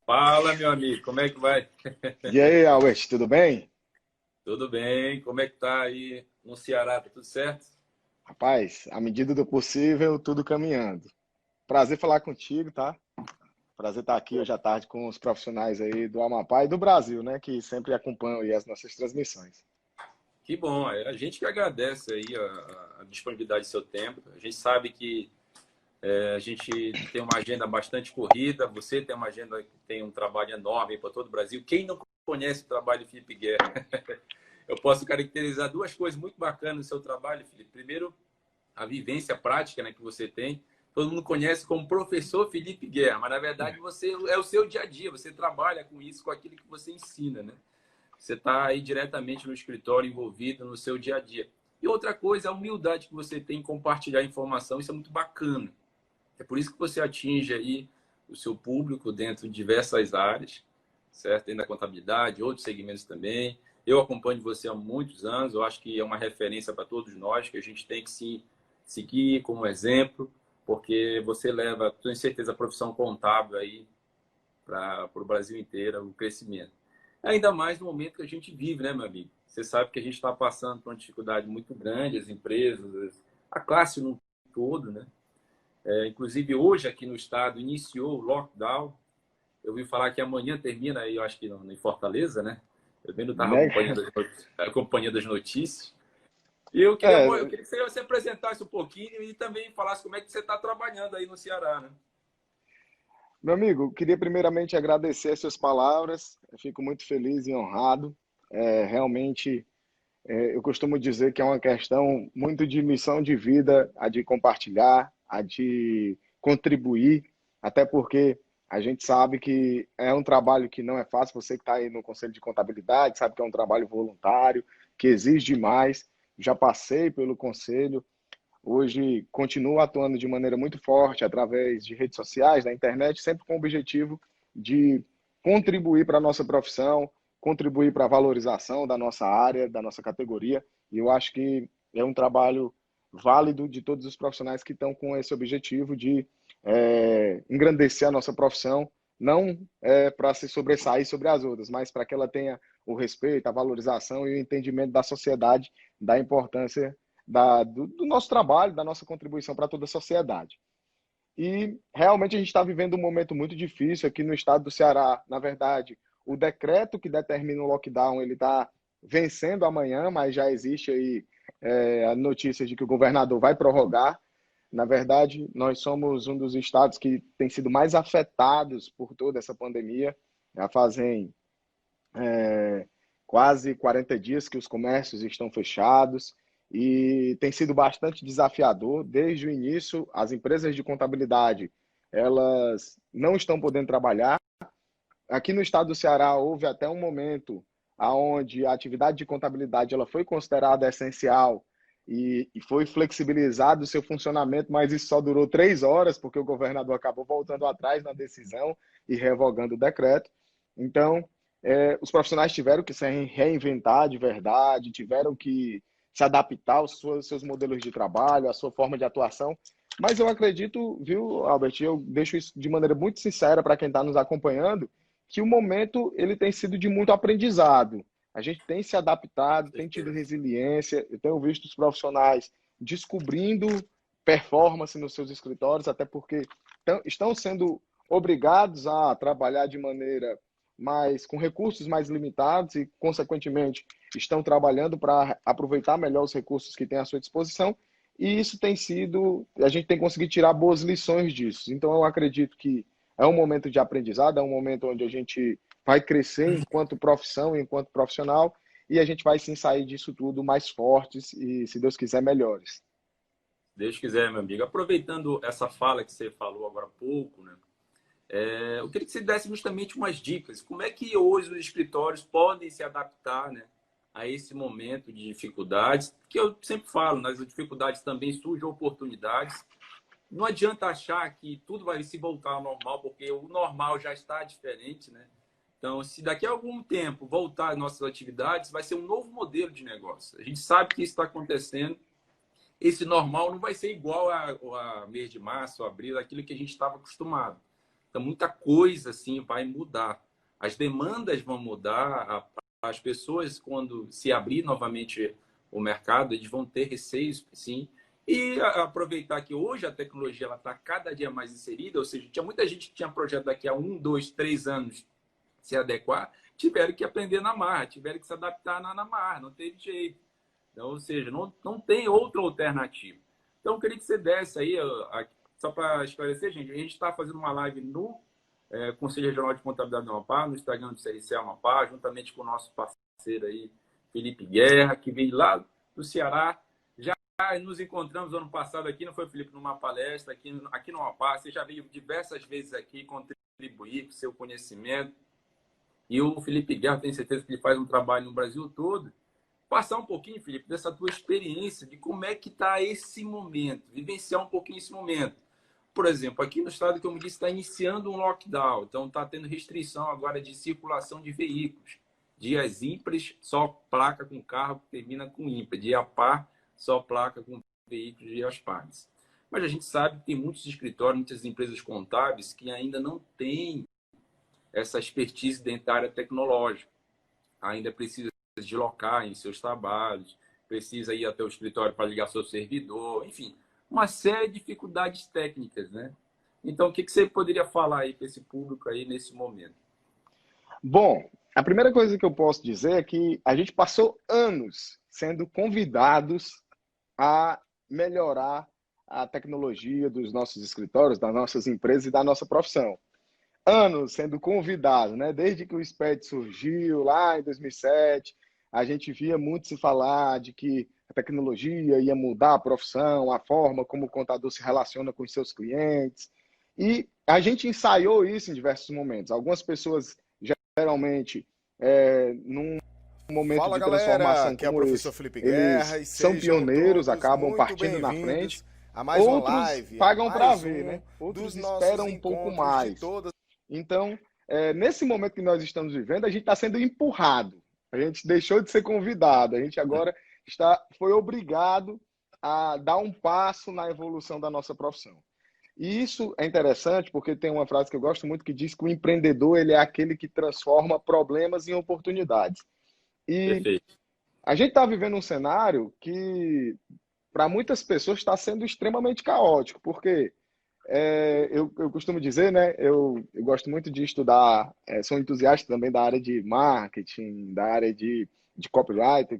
Fala, meu amigo, como é que vai? E aí, Albert, tudo bem? Tudo bem? Como é que tá aí no Ceará? Tá tudo certo? Rapaz, à medida do possível, tudo caminhando. Prazer falar contigo, tá? Prazer estar aqui hoje à tarde com os profissionais aí do Amapá e do Brasil, né? Que sempre acompanham aí as nossas transmissões. Que bom, a gente que agradece aí a disponibilidade do seu tempo. A gente sabe que a gente tem uma agenda bastante corrida, você tem uma agenda que tem um trabalho enorme para todo o Brasil. Quem não conhece o trabalho do Felipe Guerra? Eu posso caracterizar duas coisas muito bacanas no seu trabalho, Felipe. Primeiro, a vivência prática, né, que você tem. Todo mundo conhece como professor Felipe Guerra, mas na verdade você é o seu dia a dia, você trabalha com isso, com aquilo que você ensina, né? Você está aí diretamente no escritório, envolvido no seu dia a dia. E outra coisa, a humildade que você tem em compartilhar informação, isso é muito bacana. É por isso que você atinge aí o seu público dentro de diversas áreas, certo? Dentro da contabilidade, outros segmentos também. Eu acompanho você há muitos anos, eu acho que é uma referência para todos nós, que a gente tem que se seguir como exemplo, porque você leva, tenho certeza, a profissão contábil aí para o Brasil inteiro, o crescimento. Ainda mais no momento que a gente vive, né, meu amigo? Você sabe que a gente está passando por uma dificuldade muito grande, as empresas, a classe no todo, né? Inclusive, hoje aqui no estado iniciou o lockdown. Eu ouvi falar que amanhã termina aí, eu acho que em Fortaleza, né? Eu vendo, estava Né? acompanhando as notícias. E eu É, queria que você apresentasse um pouquinho e também falasse como é que você está trabalhando aí no Ceará, né? meu amigo, queria primeiramente agradecer as suas palavras. Eu fico muito feliz e honrado. Realmente, eu costumo dizer que é uma questão muito de missão de vida, a de compartilhar, a de contribuir, até porque a gente sabe que é um trabalho que não é fácil. Você que está aí no Conselho de Contabilidade sabe que é um trabalho voluntário, que exige demais. Já passei pelo Conselho, hoje continuo atuando de maneira muito forte através de redes sociais, da internet, sempre com o objetivo de contribuir para a nossa profissão, contribuir para a valorização da nossa área, da nossa categoria. E eu acho que é um trabalho válido de todos os profissionais que estão com esse objetivo de engrandecer a nossa profissão, não para se sobressair sobre as outras, mas para que ela tenha o respeito, a valorização e o entendimento da sociedade da importância do nosso trabalho, da nossa contribuição para toda a sociedade. E realmente a gente está vivendo um momento muito difícil aqui no estado do Ceará. Na verdade, o decreto que determina o lockdown ele está vencendo amanhã, mas já existe aí a notícia de que o governador vai prorrogar. Na verdade, nós somos um dos estados que tem sido mais afetados por toda essa pandemia. Já fazem quase 40 dias que os comércios estão fechados e tem sido bastante desafiador. Desde o início, as empresas de contabilidade, elas não estão podendo trabalhar. Aqui no estado do Ceará houve até um momento onde a atividade de contabilidade ela foi considerada essencial e foi flexibilizado o seu funcionamento, mas isso só durou 3 horas, porque o governador acabou voltando atrás na decisão e revogando o decreto. Então, os profissionais tiveram que se reinventar de verdade, tiveram que se adaptar seus modelos de trabalho, à sua forma de atuação. Mas eu acredito, viu, Albert, eu deixo isso de maneira muito sincera para quem está nos acompanhando, que o momento ele tem sido de muito aprendizado. A gente tem se adaptado, tem tido Certeza. resiliência, eu tenho visto os profissionais descobrindo performance nos seus escritórios, até porque estão sendo obrigados a trabalhar de maneira mais com recursos mais limitados e, consequentemente, estão trabalhando para aproveitar melhor os recursos que têm à sua disposição. E isso tem sido, a gente tem conseguido tirar boas lições disso. Então, eu acredito que é um momento de aprendizado, é um momento onde a gente vai crescer enquanto profissão, enquanto profissional, e a gente vai sim sair disso tudo mais fortes e, se Deus quiser, melhores. Deus quiser, meu amigo. Aproveitando essa fala que você falou agora há pouco, né? Eu queria que você desse justamente umas dicas. Como é que hoje os escritórios podem se adaptar, né, a esse momento de dificuldades? Que eu sempre falo, nas dificuldades também surgem oportunidades. Não adianta achar que tudo vai se voltar ao normal, porque o normal já está diferente, né? Então, se daqui a algum tempo voltar às nossas atividades, vai ser um novo modelo de negócio. A gente sabe que isso está acontecendo. Esse normal não vai ser igual a mês de março, abril, aquilo que a gente estava acostumado. Então, muita coisa assim vai mudar. As demandas vão mudar, as pessoas, quando se abrir novamente o mercado, eles vão ter receios, sim. E aproveitar que hoje a tecnologia está cada dia mais inserida, ou seja, tinha muita gente que tinha projeto daqui a 1, 2, 3 anos se adequar, tiveram que aprender na marra, tiveram que se adaptar na marra, não teve jeito. Então, ou seja, não tem outra alternativa. Então, eu queria que você desse aí, só para esclarecer, gente, a gente está fazendo uma live no Conselho Regional de Contabilidade do Amapá, no Instagram do CRC Amapá, juntamente com o nosso parceiro aí, Felipe Guerra, que veio lá do Ceará. Já nos encontramos ano passado aqui, não foi, Felipe, numa palestra aqui no Amapá. Você já veio diversas vezes aqui contribuir com seu conhecimento. E o Felipe Guerra, tenho certeza que ele faz um trabalho no Brasil todo. Passar um pouquinho, Felipe, dessa tua experiência, de como é que está esse momento, vivenciar um pouquinho esse momento. Por exemplo, aqui no estado, como eu disse, está iniciando um lockdown, então está tendo restrição agora de circulação de veículos. Dias ímpares, só placa com carro que termina com ímpar. Dia par, só placa com veículos dias pares. Mas a gente sabe que tem muitos escritórios, muitas empresas contábeis que ainda não têm essa expertise dentro da área tecnológica. Ainda precisa deslocar em seus trabalhos, precisa ir até o escritório para ligar seu servidor, enfim, uma série de dificuldades técnicas, né? Então, o que você poderia falar aí para esse público aí nesse momento? Bom, a primeira coisa que eu posso dizer é que a gente passou anos sendo convidados a melhorar a tecnologia dos nossos escritórios, das nossas empresas e da nossa profissão. Anos sendo convidado, né? Desde que o SPED surgiu lá em 2007, a gente via muito se falar de que a tecnologia ia mudar a profissão, a forma como o contador se relaciona com os seus clientes. E a gente ensaiou isso em diversos momentos. Algumas pessoas, geralmente, num momento Fala de galera, transformação aqui é o como professor esse, Felipe Guerra eles e são sejam pioneiros, todos acabam muito partindo na frente. bem-vindos a mais uma Outros live, a pagam para mais ver, um né? dos Outros nossos esperam um pouco encontros de mais. todas. Então, nesse momento que nós estamos vivendo, a gente está sendo empurrado. A gente deixou de ser convidado. A gente agora foi obrigado a dar um passo na evolução da nossa profissão. E isso é interessante porque tem uma frase que eu gosto muito que diz que o empreendedor ele é aquele que transforma problemas em oportunidades. E Perfeito. a gente está vivendo um cenário que, para muitas pessoas, está sendo extremamente caótico, porque eu costumo dizer, né? Eu gosto muito de estudar, sou entusiasta também da área de marketing, da área de copyright,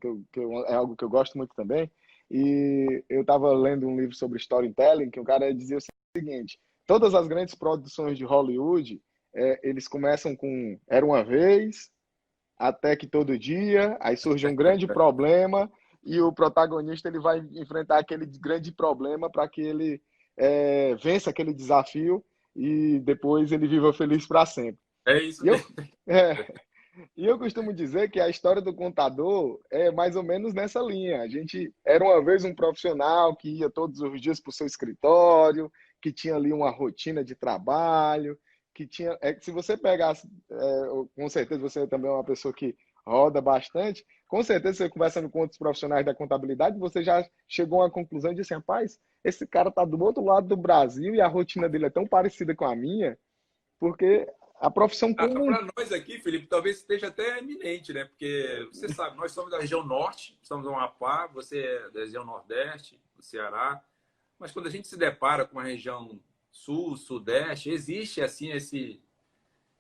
é algo que eu gosto muito também. E eu estava lendo um livro sobre storytelling, que o cara dizia o seguinte: todas as grandes produções de Hollywood, eles começam com Era uma vez, até que todo dia, aí surge um grande problema e o protagonista ele vai enfrentar aquele grande problema para que ele vença aquele desafio e depois ele viva feliz para sempre. É isso E eu, mesmo. é, e eu costumo dizer que a história do contador é mais ou menos nessa linha. A gente era uma vez um profissional que ia todos os dias para o seu escritório, que tinha ali uma rotina de trabalho, que tinha. Se você pegasse, com certeza você também é uma pessoa que roda bastante, com certeza você conversando com outros profissionais da contabilidade, você já chegou a uma conclusão de assim, rapaz, esse cara está do outro lado do Brasil e a rotina dele é tão parecida com a minha, porque a profissão como um Para nós aqui, Felipe, talvez esteja até eminente, né? Porque você sabe, nós somos da região norte, estamos no Amapá, você é da região nordeste, do Ceará. Mas quando a gente se depara com a região sul, sudeste, existe assim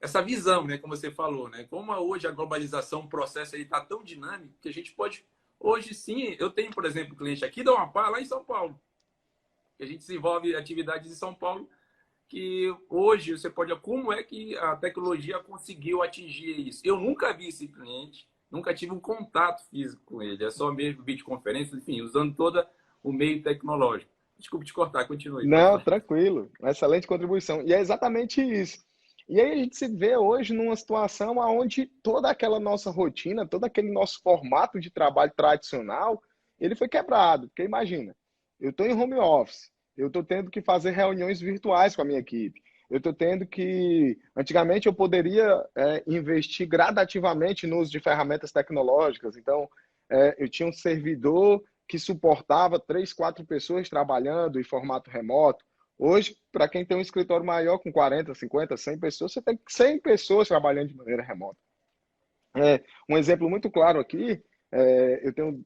essa visão, né? Como você falou, né? Como hoje a globalização, o processo está tão dinâmico que a gente pode hoje sim. Eu tenho, por exemplo, cliente aqui da Amapá, lá em São Paulo, que a gente desenvolve atividades em São Paulo que hoje você pode. Como é que a tecnologia conseguiu atingir isso? Eu nunca vi esse cliente, nunca tive um contato físico com ele, é só mesmo videoconferência, enfim, usando todo o meio tecnológico. Desculpe te cortar, continue, pode Não, falar. tranquilo. Uma excelente contribuição. E é exatamente isso. E aí a gente se vê hoje numa situação onde toda aquela nossa rotina, todo aquele nosso formato de trabalho tradicional, ele foi quebrado. Porque imagina, eu estou em home office, eu estou tendo que fazer reuniões virtuais com a minha equipe. Eu estou tendo que. Antigamente eu poderia investir gradativamente no uso de ferramentas tecnológicas. Então, eu tinha um servidor que suportava 3, 4 pessoas trabalhando em formato remoto. Hoje, para quem tem um escritório maior, com 40, 50, 100 pessoas, você tem 100 pessoas trabalhando de maneira remota. Um exemplo muito claro aqui, eu tenho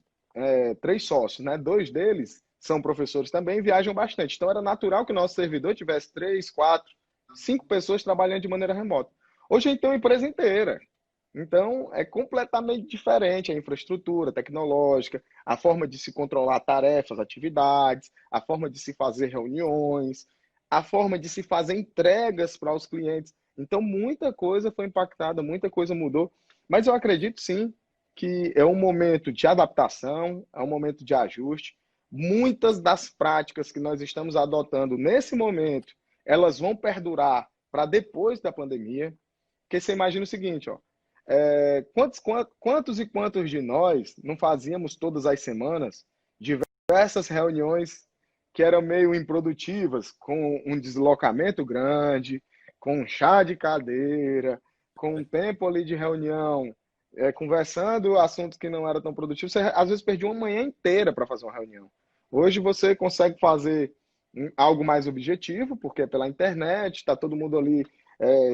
três sócios, né? Dois deles são professores também e viajam bastante. Então, era natural que o nosso servidor tivesse três, quatro, cinco pessoas trabalhando de maneira remota. Hoje, a gente tem uma empresa inteira. Então, é completamente diferente a infraestrutura tecnológica, a forma de se controlar tarefas, atividades, a forma de se fazer reuniões, a forma de se fazer entregas para os clientes. Então, muita coisa foi impactada, muita coisa mudou. Mas eu acredito sim que é um momento de adaptação, é um momento de ajuste. Muitas das práticas que nós estamos adotando nesse momento, elas vão perdurar para depois da pandemia. Porque você imagina o seguinte, ó, quantos e quantos de nós não fazíamos todas as semanas diversas reuniões que eram meio improdutivas, com um deslocamento grande, com um chá de cadeira, com um tempo ali de reunião, conversando assuntos que não eram tão produtivos, você às vezes perdia uma manhã inteira para fazer uma reunião. Hoje você consegue fazer algo mais objetivo, porque é pela internet, está todo mundo ali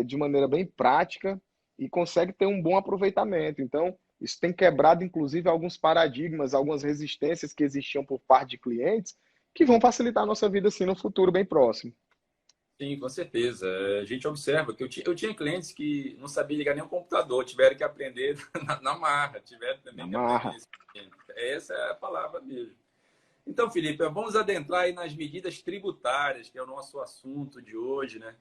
de maneira bem prática e consegue ter um bom aproveitamento. Então, isso tem quebrado, inclusive, alguns paradigmas, algumas resistências que existiam por parte de clientes, que vão facilitar a nossa vida, assim, no futuro bem próximo. Sim, com certeza. A gente observa que eu tinha clientes que não sabiam ligar nem o computador, tiveram que aprender na marra, tiveram Na também que aprender marra. isso. Essa é a palavra mesmo. Então, Felipe, vamos adentrar aí nas medidas tributárias, que é o nosso assunto de hoje, né?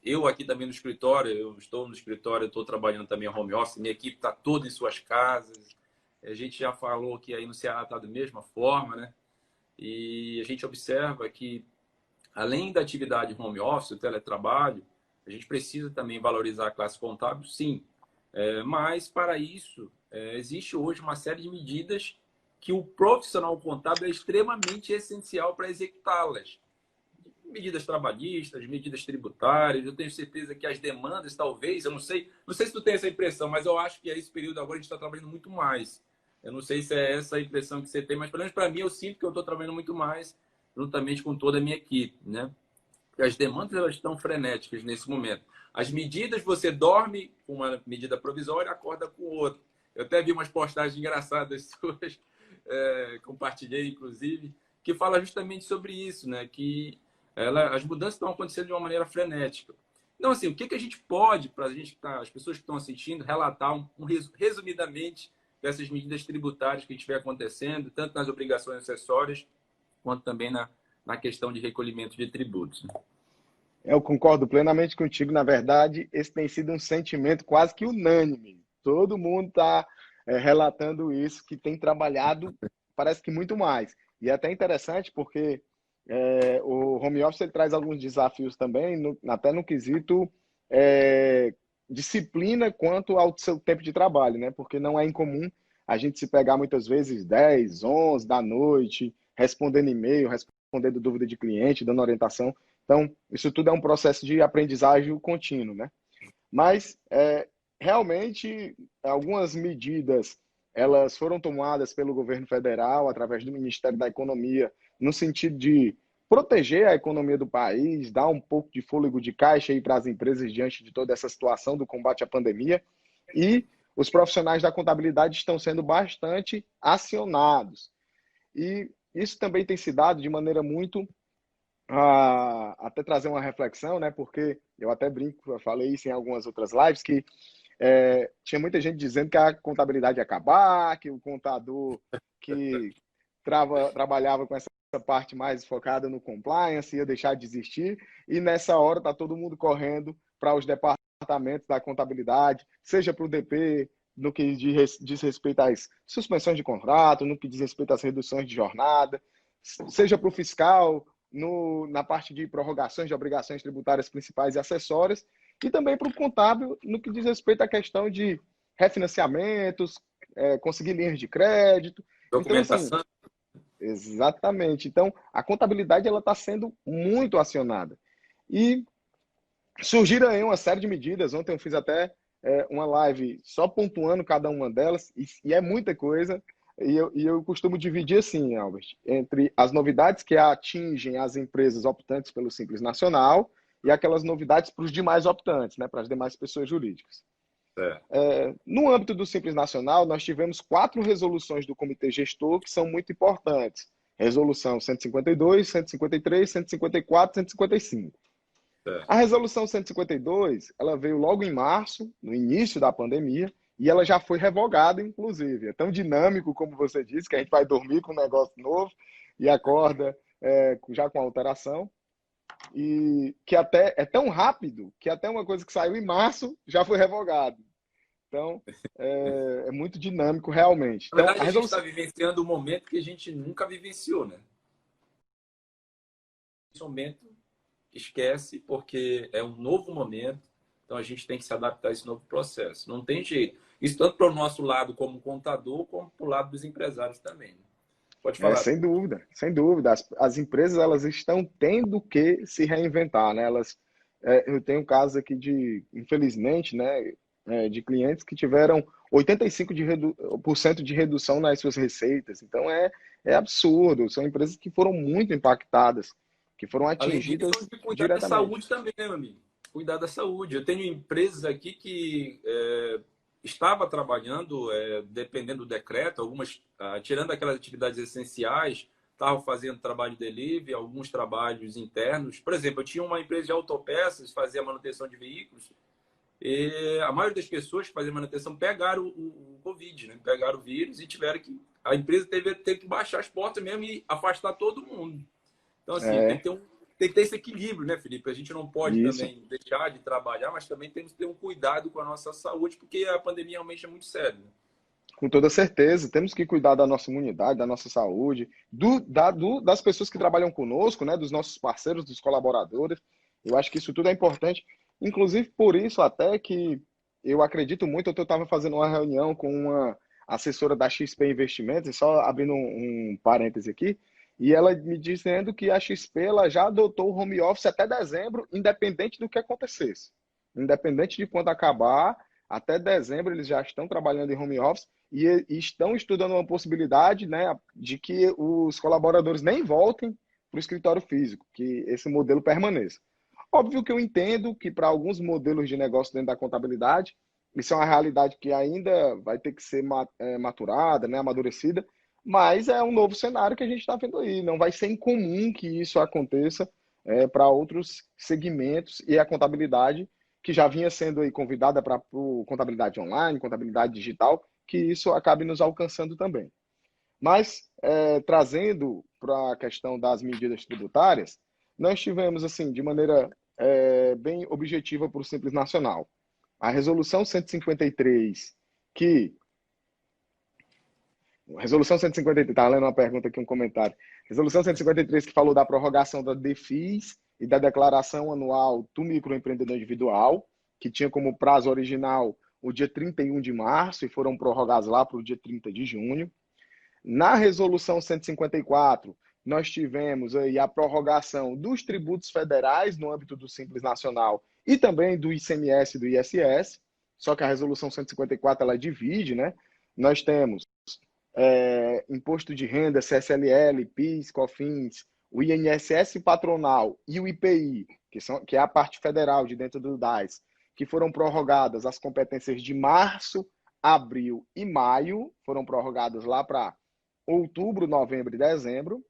Eu aqui também no escritório, eu estou no escritório, eu estou trabalhando também home office, minha equipe está toda em suas casas. A gente já falou que aí no Ceará está da mesma forma, né? E a gente observa que, além da atividade home office, o teletrabalho, a gente precisa também valorizar a classe contábil, sim. Mas, para isso, existe hoje uma série de medidas que o profissional contábil é extremamente essencial para executá-las. Medidas trabalhistas, medidas tributárias. Eu tenho certeza que as demandas, talvez, eu não sei se tu tem essa impressão, mas eu acho que esse período agora a gente está trabalhando muito mais. Eu não sei se é essa a impressão que você tem, mas pelo menos para mim eu sinto que eu estou trabalhando muito mais juntamente com toda a minha equipe, né? Porque as demandas elas estão frenéticas nesse momento. As medidas, você dorme com uma medida provisória e acorda com outra. Eu até vi umas postagens engraçadas suas, compartilhei inclusive, que fala justamente sobre isso, né? Que as mudanças estão acontecendo de uma maneira frenética. Então, assim, o que a gente pode, para a gente, as pessoas que estão assistindo, relatar resumidamente dessas medidas tributárias que estiver acontecendo, tanto nas obrigações acessórias, quanto também na questão de recolhimento de tributos. Eu concordo plenamente contigo. Na verdade, esse tem sido um sentimento quase que unânime. Todo mundo está relatando isso, que tem trabalhado, parece que muito mais. E é até interessante porque o home office ele traz alguns desafios também, até no quesito disciplina quanto ao seu tempo de trabalho, né? Porque não é incomum a gente se pegar muitas vezes 10, 11 da noite, respondendo e-mail, respondendo dúvida de cliente, dando orientação. Então, isso tudo é um processo de aprendizagem contínuo, né? Mas, realmente, algumas medidas, elas foram tomadas pelo governo federal, através do Ministério da Economia, no sentido de proteger a economia do país, dar um pouco de fôlego de caixa aí para as empresas diante de toda essa situação do combate à pandemia. E os profissionais da contabilidade estão sendo bastante acionados. E isso também tem se dado de maneira muito até trazer uma reflexão, né? Porque eu até brinco, eu falei isso em algumas outras lives, que tinha muita gente dizendo que a contabilidade ia acabar, que o contador que trabalhava com essa parte mais focada no compliance ia deixar de existir, e nessa hora está todo mundo correndo para os departamentos da contabilidade, seja para o DP, no que diz respeito às suspensões de contrato, no que diz respeito às reduções de jornada, seja para o fiscal, na parte de prorrogações de obrigações tributárias principais e acessórias, e também para o contábil no que diz respeito à questão de refinanciamentos, conseguir linhas de crédito. Então, assim, Documentação. exatamente. Então, a contabilidade ela está sendo muito acionada. E surgiram aí uma série de medidas. Ontem eu fiz até uma live só pontuando cada uma delas, e é muita coisa. E eu costumo dividir assim, Albert, entre as novidades que atingem as empresas optantes pelo Simples Nacional e aquelas novidades para os demais optantes, né, para as demais pessoas jurídicas. É, No âmbito do Simples Nacional, nós tivemos 4 resoluções do Comitê Gestor que são muito importantes. Resolução 152, 153, 154, 155. é. A resolução 152, ela veio logo em março, no início da pandemia, e ela já foi revogada, inclusive. É tão dinâmico, como você disse, que a gente vai dormir com um negócio novo e acorda já com alteração. E que até é tão rápido que até uma coisa que saiu em março já foi revogado. Então, é muito dinâmico realmente. Na Então, verdade, a a gente está resolução. vivenciando um momento que a gente nunca vivenciou, né? Esse momento esquece porque é um novo momento, então a gente tem que se adaptar a esse novo processo. Não tem jeito. Isso tanto para o nosso lado como contador, como para o lado dos empresários também, né? Pode falar, Sem Felipe. dúvida, sem dúvida. As empresas elas estão tendo que se reinventar, né? Eu tenho casos aqui de, infelizmente, né, de clientes que tiveram 85% de redução nas suas receitas. Então é absurdo. São empresas que foram muito impactadas, que foram Além disso, atingidas de cuidar da diretamente. saúde também, né, meu amigo? Cuidar da saúde. Eu tenho empresas aqui que estava trabalhando, dependendo do decreto, algumas, tirando aquelas atividades essenciais, estavam fazendo trabalho de delivery, alguns trabalhos internos. Por exemplo, eu tinha uma empresa de autopeças, fazia manutenção de veículos, e a maioria das pessoas que faziam manutenção pegaram o Covid, né? Pegaram o vírus e tiveram que. A empresa teve que baixar as portas mesmo e afastar todo mundo. Então, assim, É, tem que ter esse equilíbrio, né, Felipe? A gente não pode isso. também deixar de trabalhar, mas também temos que ter um cuidado com a nossa saúde, porque a pandemia realmente é muito séria, né? Com toda certeza, temos que cuidar da nossa imunidade, da nossa saúde, das pessoas que trabalham conosco, né, dos nossos parceiros, dos colaboradores. Eu acho que isso tudo é importante. Inclusive, por isso, até que eu acredito muito. Eu estava fazendo uma reunião com uma assessora da XP Investimentos, e só abrindo um parêntese aqui, e ela me dizendo que a XP ela já adotou o home office até dezembro, independente do que acontecesse. Independente de quando acabar, até dezembro eles já estão trabalhando em home office e estão estudando uma possibilidade, né, de que os colaboradores nem voltem para o escritório físico, que esse modelo permaneça. Óbvio que eu entendo que para alguns modelos de negócio dentro da contabilidade, isso é uma realidade que ainda vai ter que ser maturada, né, amadurecida, mas é um novo cenário que a gente está vendo aí. Não vai ser incomum que isso aconteça para outros segmentos, e a contabilidade, que já vinha sendo aí convidada para contabilidade online, contabilidade digital, que isso acabe nos alcançando também. Mas, trazendo para a questão das medidas tributárias, nós tivemos, assim, de maneira bem objetiva para o Simples Nacional, a Resolução 153, que... Resolução 153, estava lendo uma pergunta aqui, um comentário. Resolução 153, que falou da prorrogação da DEFIS e da declaração anual do microempreendedor individual, que tinha como prazo original o dia 31 de março e foram prorrogados lá para o dia 30 de junho. Na resolução 154, nós tivemos aí a prorrogação dos tributos federais no âmbito do Simples Nacional e também do ICMS e do ISS, só que a resolução 154 ela divide, né? Nós temos imposto de renda, CSLL, PIS, COFINS, o INSS patronal e o IPI, que é a parte federal de dentro do DAS, que foram prorrogadas as competências de março, abril e maio, foram prorrogadas lá para outubro, novembro e dezembro.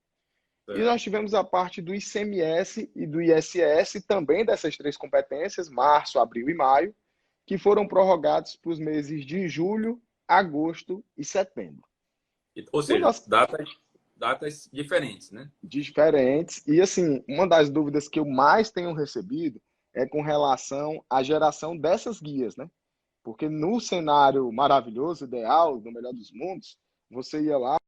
E É. nós tivemos a parte do ICMS e do ISS, também dessas 3 competências, março, abril e maio, que foram prorrogados para os meses de julho, agosto e setembro. Ou No seja, nosso, datas diferentes, né? diferentes. E assim, uma das dúvidas que eu mais tenho recebido é com relação à geração dessas guias, né? Porque no cenário maravilhoso, ideal, no melhor dos mundos, você ia lá,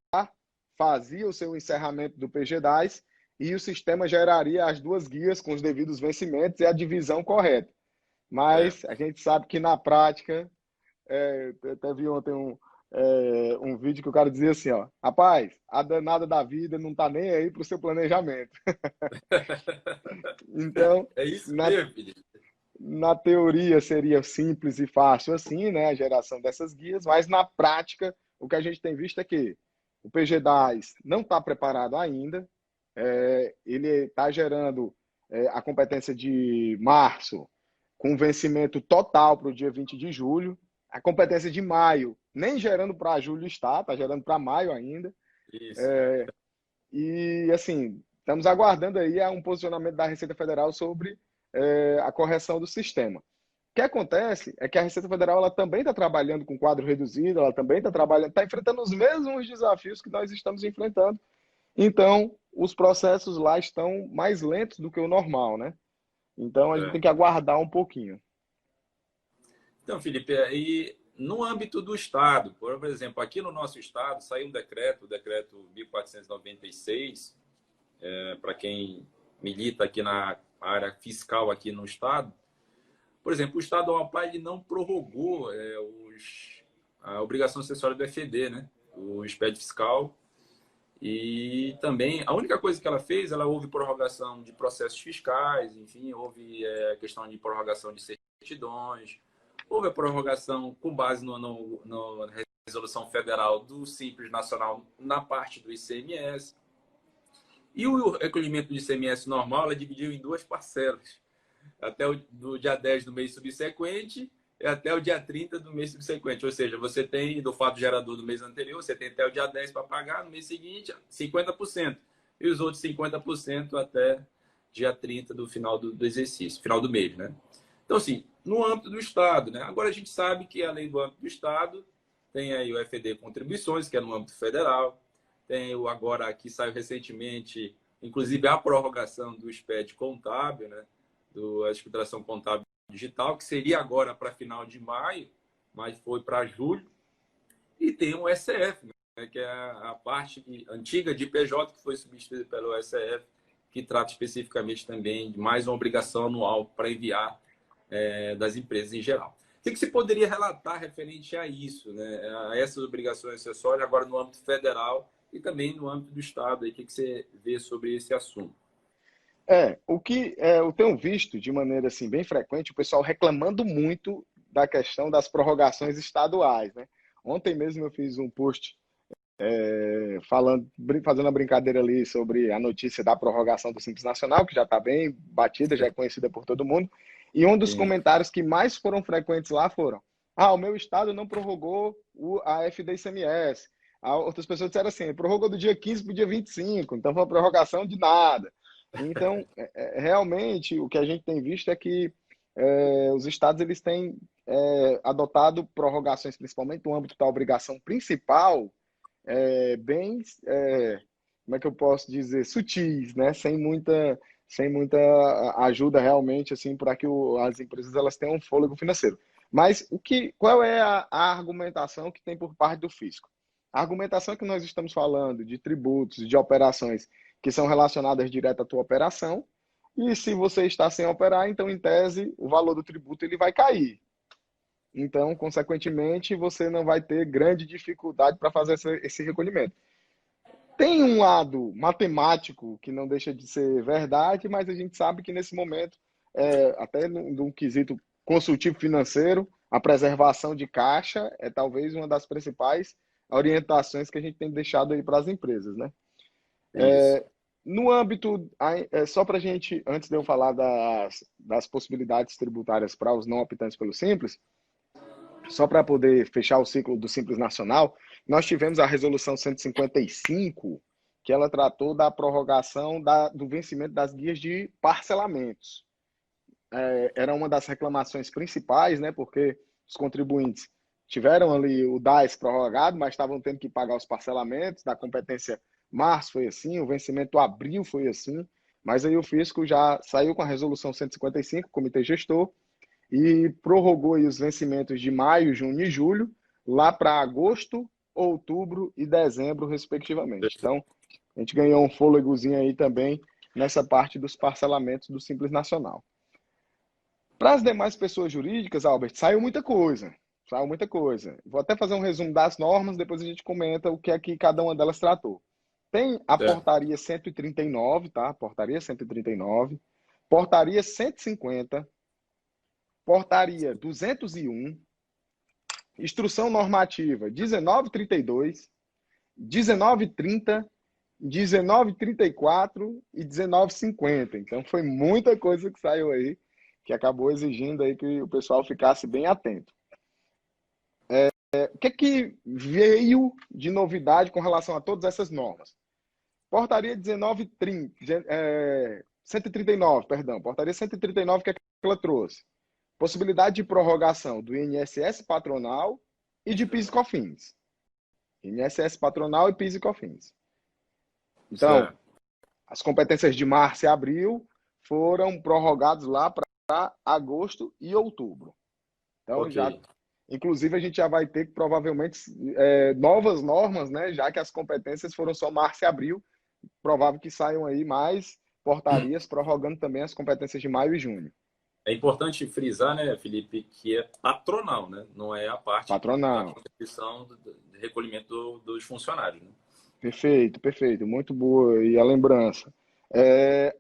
fazia o seu encerramento do PGDAS e o sistema geraria as 2 guias com os devidos vencimentos e a divisão correta. É. Mas a gente sabe que na prática, até vi ontem um vídeo que o cara dizia assim, ó, rapaz, a danada da vida não tá nem aí para o seu planejamento. Então, É isso na, mesmo, Felipe. na teoria seria simples e fácil assim, né, a geração dessas guias, mas na prática o que a gente tem visto é que O PGDAS não está preparado ainda. Ele está gerando a competência de março com vencimento total para o dia 20 de julho. A competência de maio, nem gerando para julho está gerando para maio ainda. Isso. E, assim, estamos aguardando aí um posicionamento da Receita Federal sobre a correção do sistema. O que acontece é que a Receita Federal ela também está trabalhando com quadro reduzido, ela também está enfrentando os mesmos desafios que nós estamos enfrentando. Então, os processos lá estão mais lentos do que o normal, né? Então, a gente tem que aguardar um pouquinho. Então, Felipe, e no âmbito do Estado, por exemplo, aqui no nosso Estado saiu um decreto, o decreto 1496, para quem milita aqui na área fiscal aqui no Estado. Por exemplo, o Estado do Amapá ele não prorrogou a obrigação acessória do EFD, né? O SPED fiscal. E também, a única coisa que ela fez, ela houve prorrogação de processos fiscais, enfim, houve questão de prorrogação de certidões, houve a prorrogação com base na resolução federal do Simples Nacional na parte do ICMS. E o recolhimento do ICMS normal, ela dividiu em duas parcelas. Até do dia 10 do mês subsequente e até o dia 30 do mês subsequente. Ou seja, você tem, do fato gerador do mês anterior, você tem até o dia 10 para pagar, no mês seguinte, 50%. E os outros 50% até dia 30 do final do exercício, final do mês, né? Então, assim, no âmbito do Estado, né? Agora a gente sabe que, além do âmbito do Estado, tem aí o FD Contribuições, que é no âmbito federal, tem o agora, que saiu recentemente, inclusive a prorrogação do SPED contábil, né? Da escrituração contábil digital, que seria agora para final de maio, mas foi para julho. E tem o SF, né, que é a parte antiga de PJ, que foi substituída pelo SF, que trata especificamente também de mais uma obrigação anual para enviar das empresas em geral. O que você poderia relatar referente a isso, né, a essas obrigações acessórias, agora no âmbito federal e também no âmbito do Estado? O que você vê sobre esse assunto? O que eu tenho visto de maneira assim bem frequente, o pessoal reclamando muito da questão das prorrogações estaduais, né? Ontem mesmo eu fiz um post fazendo a brincadeira ali sobre a notícia da prorrogação do Simples Nacional, que já está bem batida, já é conhecida por todo mundo. E um dos Sim. comentários que mais foram frequentes lá foram: o meu estado não prorrogou a FD-ICMS. Outras pessoas disseram assim: prorrogou do dia 15 para o dia 25, então foi uma prorrogação de nada. Então, realmente, o que a gente tem visto é que os estados eles têm adotado prorrogações, principalmente no âmbito da obrigação principal, bem, como é que eu posso dizer, sutis, né? Sem muita ajuda realmente, assim, para que as empresas elas tenham um fôlego financeiro. Mas qual é a argumentação que tem por parte do fisco? A argumentação é que nós estamos falando de tributos, de operações que são relacionadas direto à tua operação, e se você está sem operar, então, em tese, o valor do tributo ele vai cair. Então, consequentemente, você não vai ter grande dificuldade para fazer esse recolhimento. Tem um lado matemático que não deixa de ser verdade, mas a gente sabe que nesse momento, até num quesito consultivo financeiro, a preservação de caixa é talvez uma das principais orientações que a gente tem deixado aí para as empresas, né? Isso. No âmbito, só para a gente, antes de eu falar das possibilidades tributárias para os não optantes pelo Simples, só para poder fechar o ciclo do Simples Nacional, nós tivemos a Resolução 155, que ela tratou da prorrogação do vencimento das guias de parcelamentos. Era uma das reclamações principais, né, porque os contribuintes tiveram ali o DAS prorrogado, mas estavam tendo que pagar os parcelamentos, da competência março foi assim, o vencimento abril foi assim, mas aí o fisco já saiu com a Resolução 155, o comitê gestor, e prorrogou aí os vencimentos de maio, junho e julho, lá para agosto, outubro e dezembro, respectivamente. Então, a gente ganhou um fôlegozinho aí também nessa parte dos parcelamentos do Simples Nacional. Para as demais pessoas jurídicas, Albert, saiu muita coisa. Saiu muita coisa. Vou até fazer um resumo das normas, depois a gente comenta o que é que cada uma delas tratou. Tem a portaria 139, tá? Portaria 139, portaria 150, portaria 201, instrução normativa 1932 19,30, 19,34 e 19,50. Então foi muita coisa que saiu aí, que acabou exigindo aí que o pessoal ficasse bem atento. O que é que veio de novidade com relação a todas essas normas? Portaria 1930, 139, perdão, portaria 139, que é que ela trouxe? Possibilidade de prorrogação do INSS patronal e de PIS e COFINS. INSS patronal e PIS e COFINS. Então, Certo. as competências de março e abril foram prorrogadas lá para agosto e outubro. Então, Ok. inclusive, a gente já vai ter provavelmente novas normas, né? Já que as competências foram só março e abril, provável que saiam aí mais portarias prorrogando também as competências de maio e junho. É importante frisar, né, Felipe, que é patronal, né? Não é a parte da Patronal. contribuição de recolhimento dos funcionários, né? Perfeito, perfeito. Muito boa e a lembrança.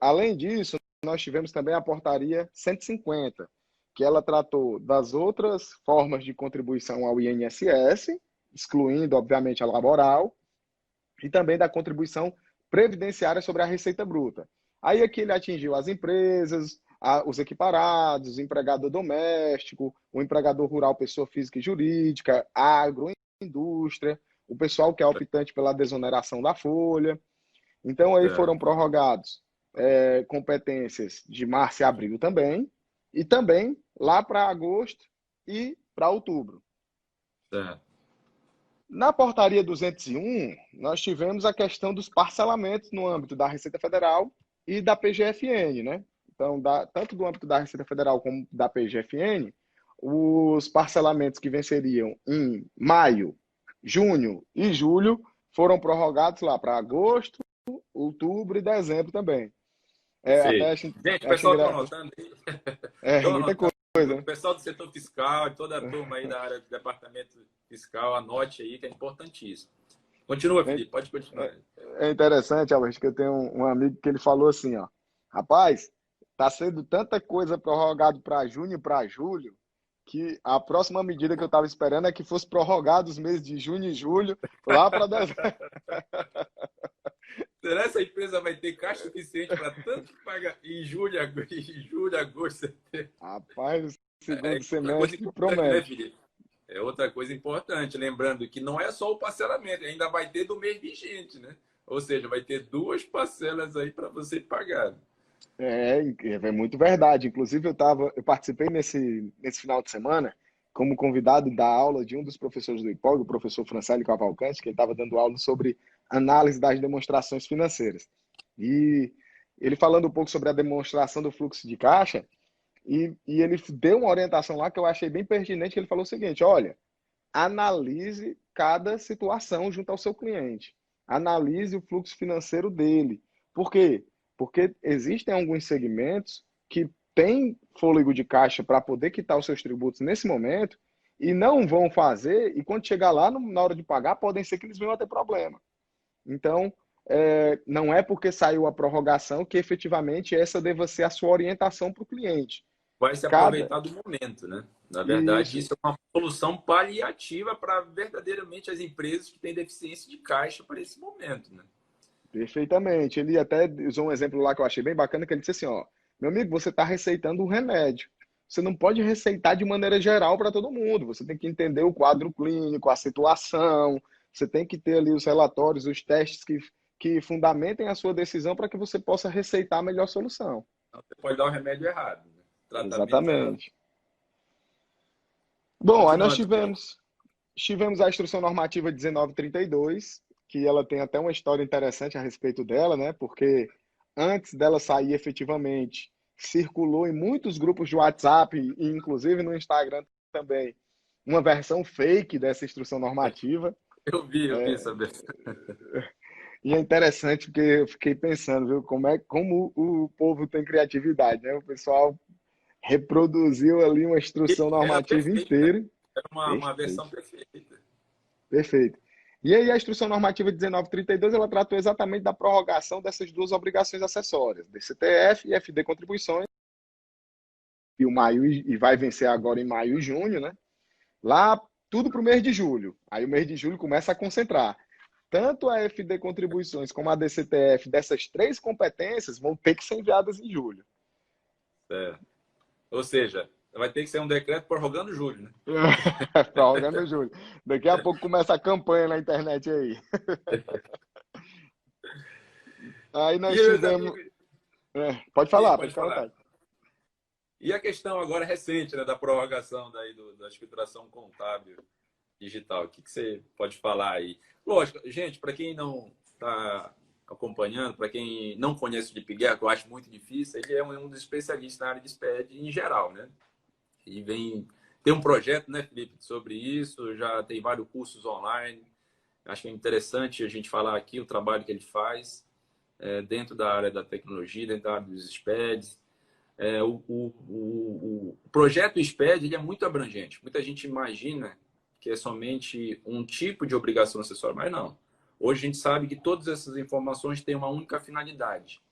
Além disso, nós tivemos também a portaria 150, que ela tratou das outras formas de contribuição ao INSS, excluindo, obviamente, a laboral, e também da contribuição previdenciária sobre a receita bruta. Aí aqui ele atingiu as empresas, os equiparados, o empregador doméstico, o empregador rural, pessoa física e jurídica, agroindústria, o pessoal que é optante pela desoneração da folha. Então aí Certo. foram prorrogados competências de março e abril também, e também lá para agosto e para outubro. Certo. Na portaria 201, nós tivemos a questão dos parcelamentos no âmbito da Receita Federal e da PGFN, né? Então, tanto do âmbito da Receita Federal como da PGFN, os parcelamentos que venceriam em maio, junho e julho foram prorrogados lá para agosto, outubro e dezembro também. Até Perfeito. Gente, o pessoal está anotando aí. Estão muita anotando. coisa, O né? pessoal do setor fiscal, toda a turma aí da área do departamento fiscal, anote aí que é importantíssimo. Continua, É, Felipe, pode continuar. é interessante, Albert, que eu tenho um amigo que ele falou assim, ó, rapaz, tá sendo tanta coisa prorrogado para junho e para julho, que a próxima medida que eu estava esperando é que fosse prorrogado os meses de junho e julho lá para dezembro. Será que essa empresa vai ter caixa suficiente para tanto que paga em julho, agosto, setembro? Rapaz, o É segundo outra coisa semestre importante, né, promete. Felipe? É outra coisa importante. Lembrando que não é só o parcelamento, ainda vai ter do mês vigente, né? Ou seja, vai ter duas parcelas aí para você pagar. É muito verdade. Inclusive, eu participei nesse final de semana como convidado da aula de um dos professores do IPOG, o professor Francélio Cavalcante, que ele estava dando aula sobre análise das demonstrações financeiras. E ele falando um pouco sobre a demonstração do fluxo de caixa, e ele deu uma orientação lá que eu achei bem pertinente, que ele falou o seguinte, olha, analise cada situação junto ao seu cliente. Analise o fluxo financeiro dele. Por quê? Porque existem alguns segmentos que têm fôlego de caixa para poder quitar os seus tributos nesse momento e não vão fazer, e quando chegar lá, na hora de pagar, podem ser que eles venham a ter problema. Então, não é porque saiu a prorrogação que efetivamente essa deva ser a sua orientação para o cliente. Vai se Cada. aproveitar do momento, né? Na verdade, Isso, isso é uma solução paliativa para verdadeiramente as empresas que têm deficiência de caixa para esse momento, né? perfeitamente. Ele até usou um exemplo lá que eu achei bem bacana, que ele disse assim, ó, meu amigo, você está receitando um remédio. Você não pode receitar de maneira geral para todo mundo. Você tem que entender o quadro clínico, a situação. Você tem que ter ali os relatórios, os testes que fundamentem a sua decisão para que você possa receitar a melhor solução. Então, você pode dar o remédio errado, né? Tratamento errado. Exatamente. Bom, aí nós Continuando. tivemos a Instrução Normativa 1932, que ela tem até uma história interessante a respeito dela, né? Porque antes dela sair efetivamente, circulou em muitos grupos de WhatsApp e inclusive no Instagram também, uma versão fake dessa instrução normativa. Eu vi essa versão. E é interessante porque eu fiquei pensando, viu, como o povo tem criatividade, né? O pessoal reproduziu ali uma instrução Era normativa perfeita, né? inteira. Era uma Perfeito, versão perfeita. perfeito. E aí a Instrução Normativa 1932, ela tratou exatamente da prorrogação dessas duas obrigações acessórias, DCTF e FD Contribuições, e o maio e vai vencer agora em maio e junho, né? Lá tudo para o mês de julho. Aí o mês de julho começa a concentrar. tanto a FD Contribuições como a DCTF dessas 3 competências vão ter que ser enviadas em julho. Certo. Ou seja, vai ter que ser um decreto prorrogando julho, né? Prorrogando julho. Daqui a pouco começa a campanha na internet aí. Aí E nós meus tivemos. amigos, Pode sim, falar, pode pode ficar à falar. vontade. E a questão agora recente, né, da prorrogação da escrituração contábil digital, o que você pode falar aí? Lógico, gente, para quem não está acompanhando, para quem não conhece o Felipe Guerra, que eu acho muito difícil, ele é um dos especialistas na área de SPED em geral, né? E tem um projeto, né, Felipe, sobre isso, já tem vários cursos online. Acho que é interessante a gente falar aqui o trabalho que ele faz dentro da área da tecnologia, dentro da área dos SPEDs. O projeto SPED ele é muito abrangente. Muita gente imagina que é somente um tipo de obrigação acessória, mas não. Hoje a gente sabe que todas essas informações têm uma única finalidade.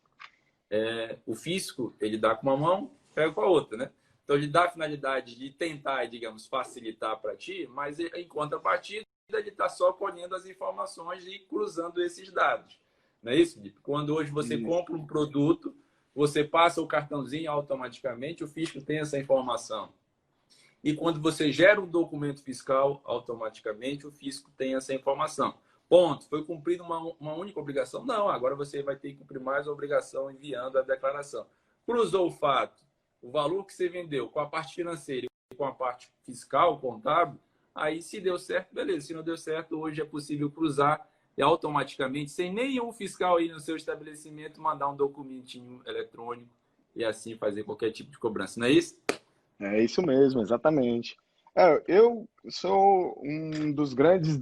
O fisco, ele dá com uma mão, pega com a outra, né? Então, ele dá a finalidade de tentar, digamos, facilitar para ti, mas em contrapartida, ele está só colhendo as informações e cruzando esses dados. Não é isso, Felipe? Quando hoje você Isso. compra um produto, você passa o cartãozinho automaticamente, o fisco tem essa informação. E quando você gera um documento fiscal, automaticamente o fisco tem essa informação. Ponto. Foi cumprida uma única obrigação? Não, agora você vai ter que cumprir mais a obrigação enviando a declaração. Cruzou o fato, o valor que você vendeu com a parte financeira e com a parte fiscal, contábil, aí se deu certo, beleza. Se não deu certo, hoje é possível cruzar e automaticamente, sem nenhum fiscal aí no seu estabelecimento, mandar um documentinho eletrônico e assim fazer qualquer tipo de cobrança. Não é isso? É isso mesmo, exatamente. Eu sou um dos grandes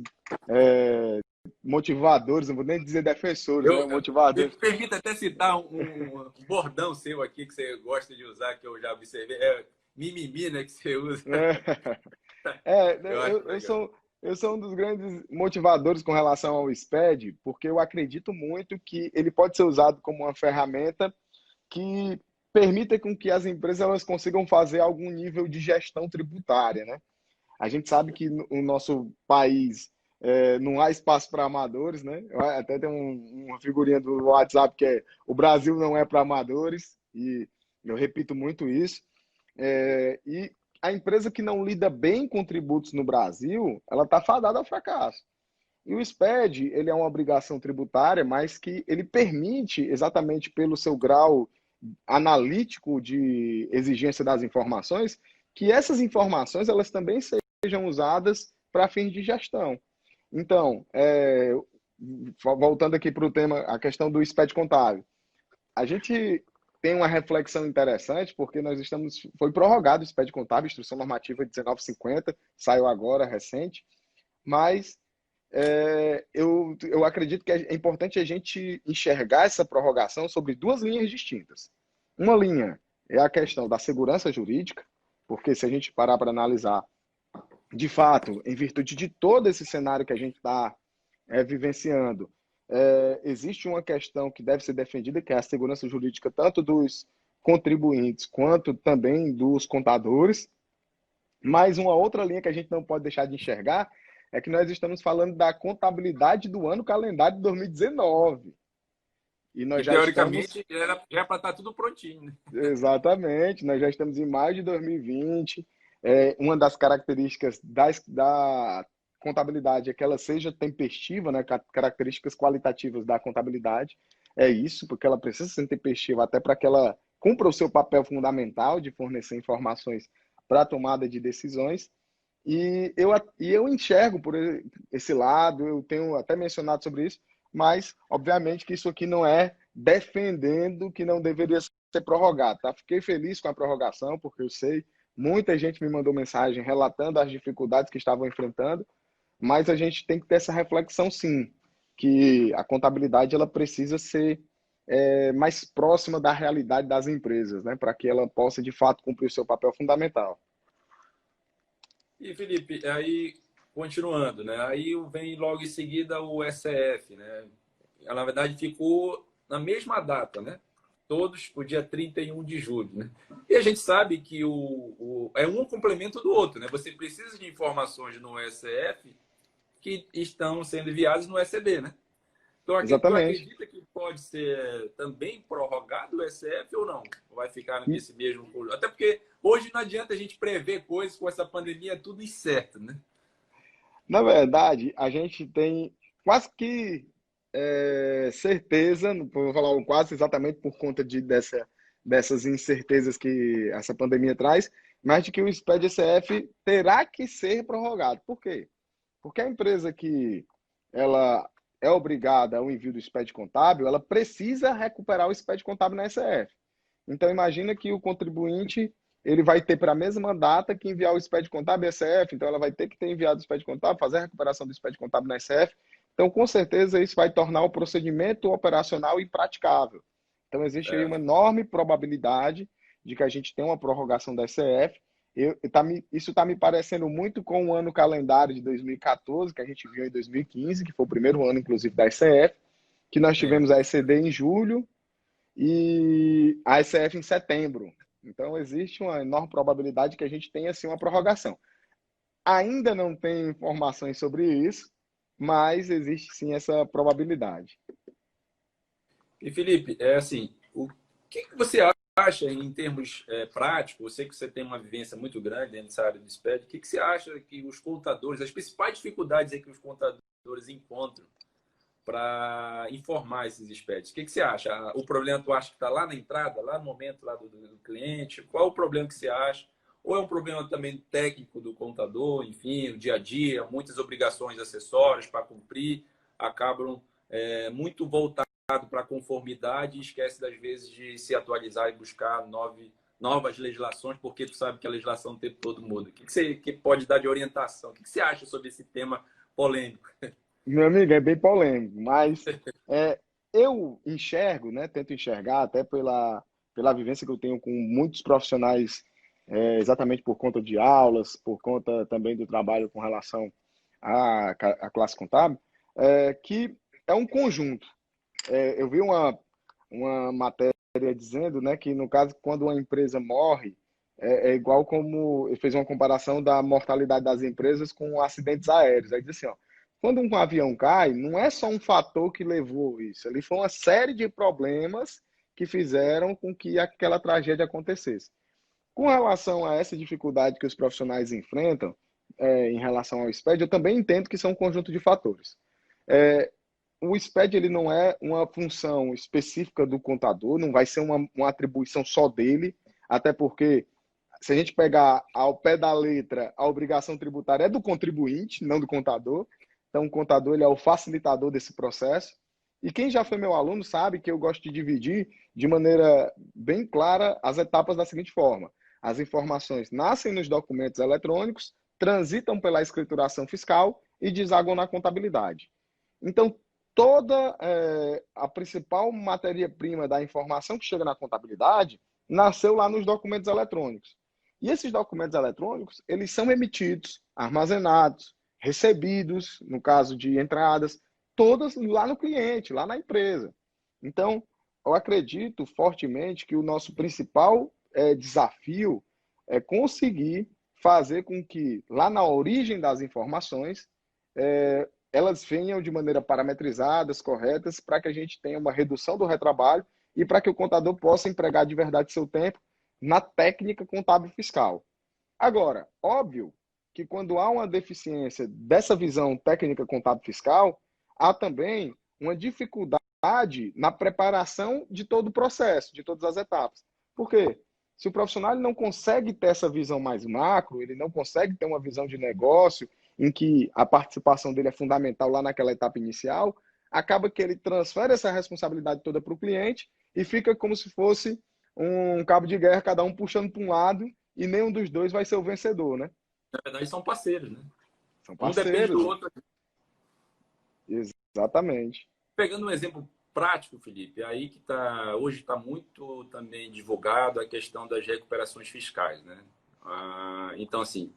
motivadores, não vou nem dizer defensores, né? Me Motivadores. permita até citar um bordão seu aqui que você gosta de usar, que eu já observei. É mimimi, né, que você usa. Né, Eu acho eu sou um dos grandes motivadores com relação ao SPED, porque eu acredito muito que ele pode ser usado como uma ferramenta que permita com que as empresas elas consigam fazer algum nível de gestão tributária, né? A gente sabe que no nosso país não há espaço para amadores, né? Até tem uma figurinha do WhatsApp que é o Brasil não é para amadores, e eu repito muito isso. E a empresa que não lida bem com tributos no Brasil, ela está fadada ao fracasso. E o SPED, ele é uma obrigação tributária, mas que ele permite, exatamente pelo seu grau analítico de exigência das informações, que essas informações elas também sejam usadas para fins de gestão. Então, voltando aqui para o tema, a questão do SPED contábil, a gente tem uma reflexão interessante, porque foi prorrogado o SPED contábil, Instrução Normativa 1950, saiu agora, recente, mas eu acredito que é importante a gente enxergar essa prorrogação sobre 2 linhas distintas. Uma linha é a questão da segurança jurídica, porque se a gente parar para analisar, de fato, em virtude de todo esse cenário que a gente está vivenciando, existe uma questão que deve ser defendida, que é a segurança jurídica tanto dos contribuintes quanto também dos contadores. Mas uma outra linha que a gente não pode deixar de enxergar é que nós estamos falando da contabilidade do ano calendário de 2019. E que, nós já estamos, teoricamente, já para estar tudo prontinho, né? exatamente, nós já estamos em maio de 2020. Uma das características da contabilidade é que ela seja tempestiva, né? Características qualitativas da contabilidade é isso, porque ela precisa ser tempestiva até para que ela cumpra o seu papel fundamental de fornecer informações para a tomada de decisões. E eu enxergo por esse lado, eu tenho até mencionado sobre isso, mas, obviamente, que isso aqui não é defendendo que não deveria ser prorrogado, tá? Fiquei feliz com a prorrogação, porque eu sei, muita gente me mandou mensagem relatando as dificuldades que estavam enfrentando, mas a gente tem que ter essa reflexão, sim, que a contabilidade ela precisa ser mais próxima da realidade das empresas, né? Para que ela possa, de fato, cumprir o seu papel fundamental. E, Felipe, aí, continuando, né? Aí vem logo em seguida o SCF, né? Na verdade, ficou na mesma data, né? Todos o dia 31 de julho, né? E a gente sabe que é um complemento do outro, né? Você precisa de informações no SCF que estão sendo enviados no ECB, né? Então, aqui, tu Exatamente. acredita que pode ser também prorrogado o ECF ou não? Vai ficar nesse mesmo... Até porque hoje não adianta a gente prever coisas com essa pandemia, é tudo incerto, né? Na verdade, a gente tem quase que certeza, não vou falar o quase exatamente por conta dessas incertezas que essa pandemia traz, mas de que o SPED ECF terá que ser prorrogado. Por quê? Porque a empresa que ela é obrigada ao envio do SPED contábil, ela precisa recuperar o SPED contábil na ECF. Então, imagina que o contribuinte ele vai ter para a mesma data que enviar o SPED contábil e ECF, então ela vai ter que ter enviado o SPED contábil, fazer a recuperação do SPED contábil na ECF. Então, com certeza, isso vai tornar o procedimento operacional impraticável. Então, existe aí uma Certo. enorme probabilidade de que a gente tenha uma prorrogação da ECF. Isso está me parecendo muito com o ano calendário de 2014, que a gente viu em 2015, que foi o primeiro ano, inclusive, da ECF, que nós Sim. tivemos a ECD em julho, e a ECF em setembro. Então, existe uma enorme probabilidade que a gente tenha, sim, uma prorrogação. Ainda não tem informações sobre isso, mas existe, sim, essa probabilidade. E, Felipe, é assim, o que você acha em termos práticos? Eu sei que você tem uma vivência muito grande dentro dessa área do SPED. O que você acha que os contadores, as principais dificuldades que os contadores encontram para informar esses SPEDs? O que você acha? O problema tu acha que está lá na entrada, lá no momento lá do cliente? Qual o problema que você acha? Ou é um problema também técnico do contador, enfim, o dia a dia, muitas obrigações acessórias para cumprir, acabam muito voltado para a conformidade e esquece das vezes de se atualizar e buscar novas legislações, porque tu sabe que a legislação o tempo todo muda. O que você pode dar de orientação? O que você acha sobre esse tema polêmico? Meu amigo, é bem polêmico, mas é, eu enxergo, né, tento enxergar, até pela vivência que eu tenho com muitos profissionais, exatamente por conta de aulas, por conta também do trabalho com relação à classe contábil, que é um conjunto. Eu vi uma matéria dizendo, né, que no caso, quando uma empresa morre, é igual como ele fez uma comparação da mortalidade das empresas com acidentes aéreos. Aí diz assim, ó, quando um avião cai, não é só um fator que levou isso, ali foi uma série de problemas que fizeram com que aquela tragédia acontecesse. Com relação a essa dificuldade que os profissionais enfrentam, em relação ao SPED, eu também entendo que são um conjunto de fatores. É, o SPED ele não é uma função específica do contador, não vai ser uma atribuição só dele, até porque se a gente pegar ao pé da letra, a obrigação tributária é do contribuinte, não do contador. Então, o contador ele é o facilitador desse processo. E quem já foi meu aluno sabe que eu gosto de dividir de maneira bem clara as etapas da seguinte forma: as informações nascem nos documentos eletrônicos, transitam pela escrituração fiscal e desaguam na contabilidade. Então, toda a principal matéria-prima da informação que chega na contabilidade nasceu lá nos documentos eletrônicos. E esses documentos eletrônicos, eles são emitidos, armazenados, recebidos, no caso de entradas, todas lá no cliente, lá na empresa. Então, eu acredito fortemente que o nosso principal desafio é conseguir fazer com que, lá na origem das informações, elas venham de maneira parametrizadas, corretas, para que a gente tenha uma redução do retrabalho e para que o contador possa empregar de verdade seu tempo na técnica contábil fiscal. Agora, óbvio que quando há uma deficiência dessa visão técnica contábil fiscal, há também uma dificuldade na preparação de todo o processo, de todas as etapas. Por quê? Se o profissional não consegue ter essa visão mais macro, ele não consegue ter uma visão de negócio em que a participação dele é fundamental lá naquela etapa inicial, acaba que ele transfere essa responsabilidade toda para o cliente e fica como se fosse um cabo de guerra, cada um puxando para um lado e nenhum dos dois vai ser o vencedor, né? Na verdade, são parceiros, né? São Um depende parceiros. do outro. Exatamente. Pegando um exemplo prático, Felipe, aí que hoje está muito também divulgado a questão das recuperações fiscais, né? Então, assim,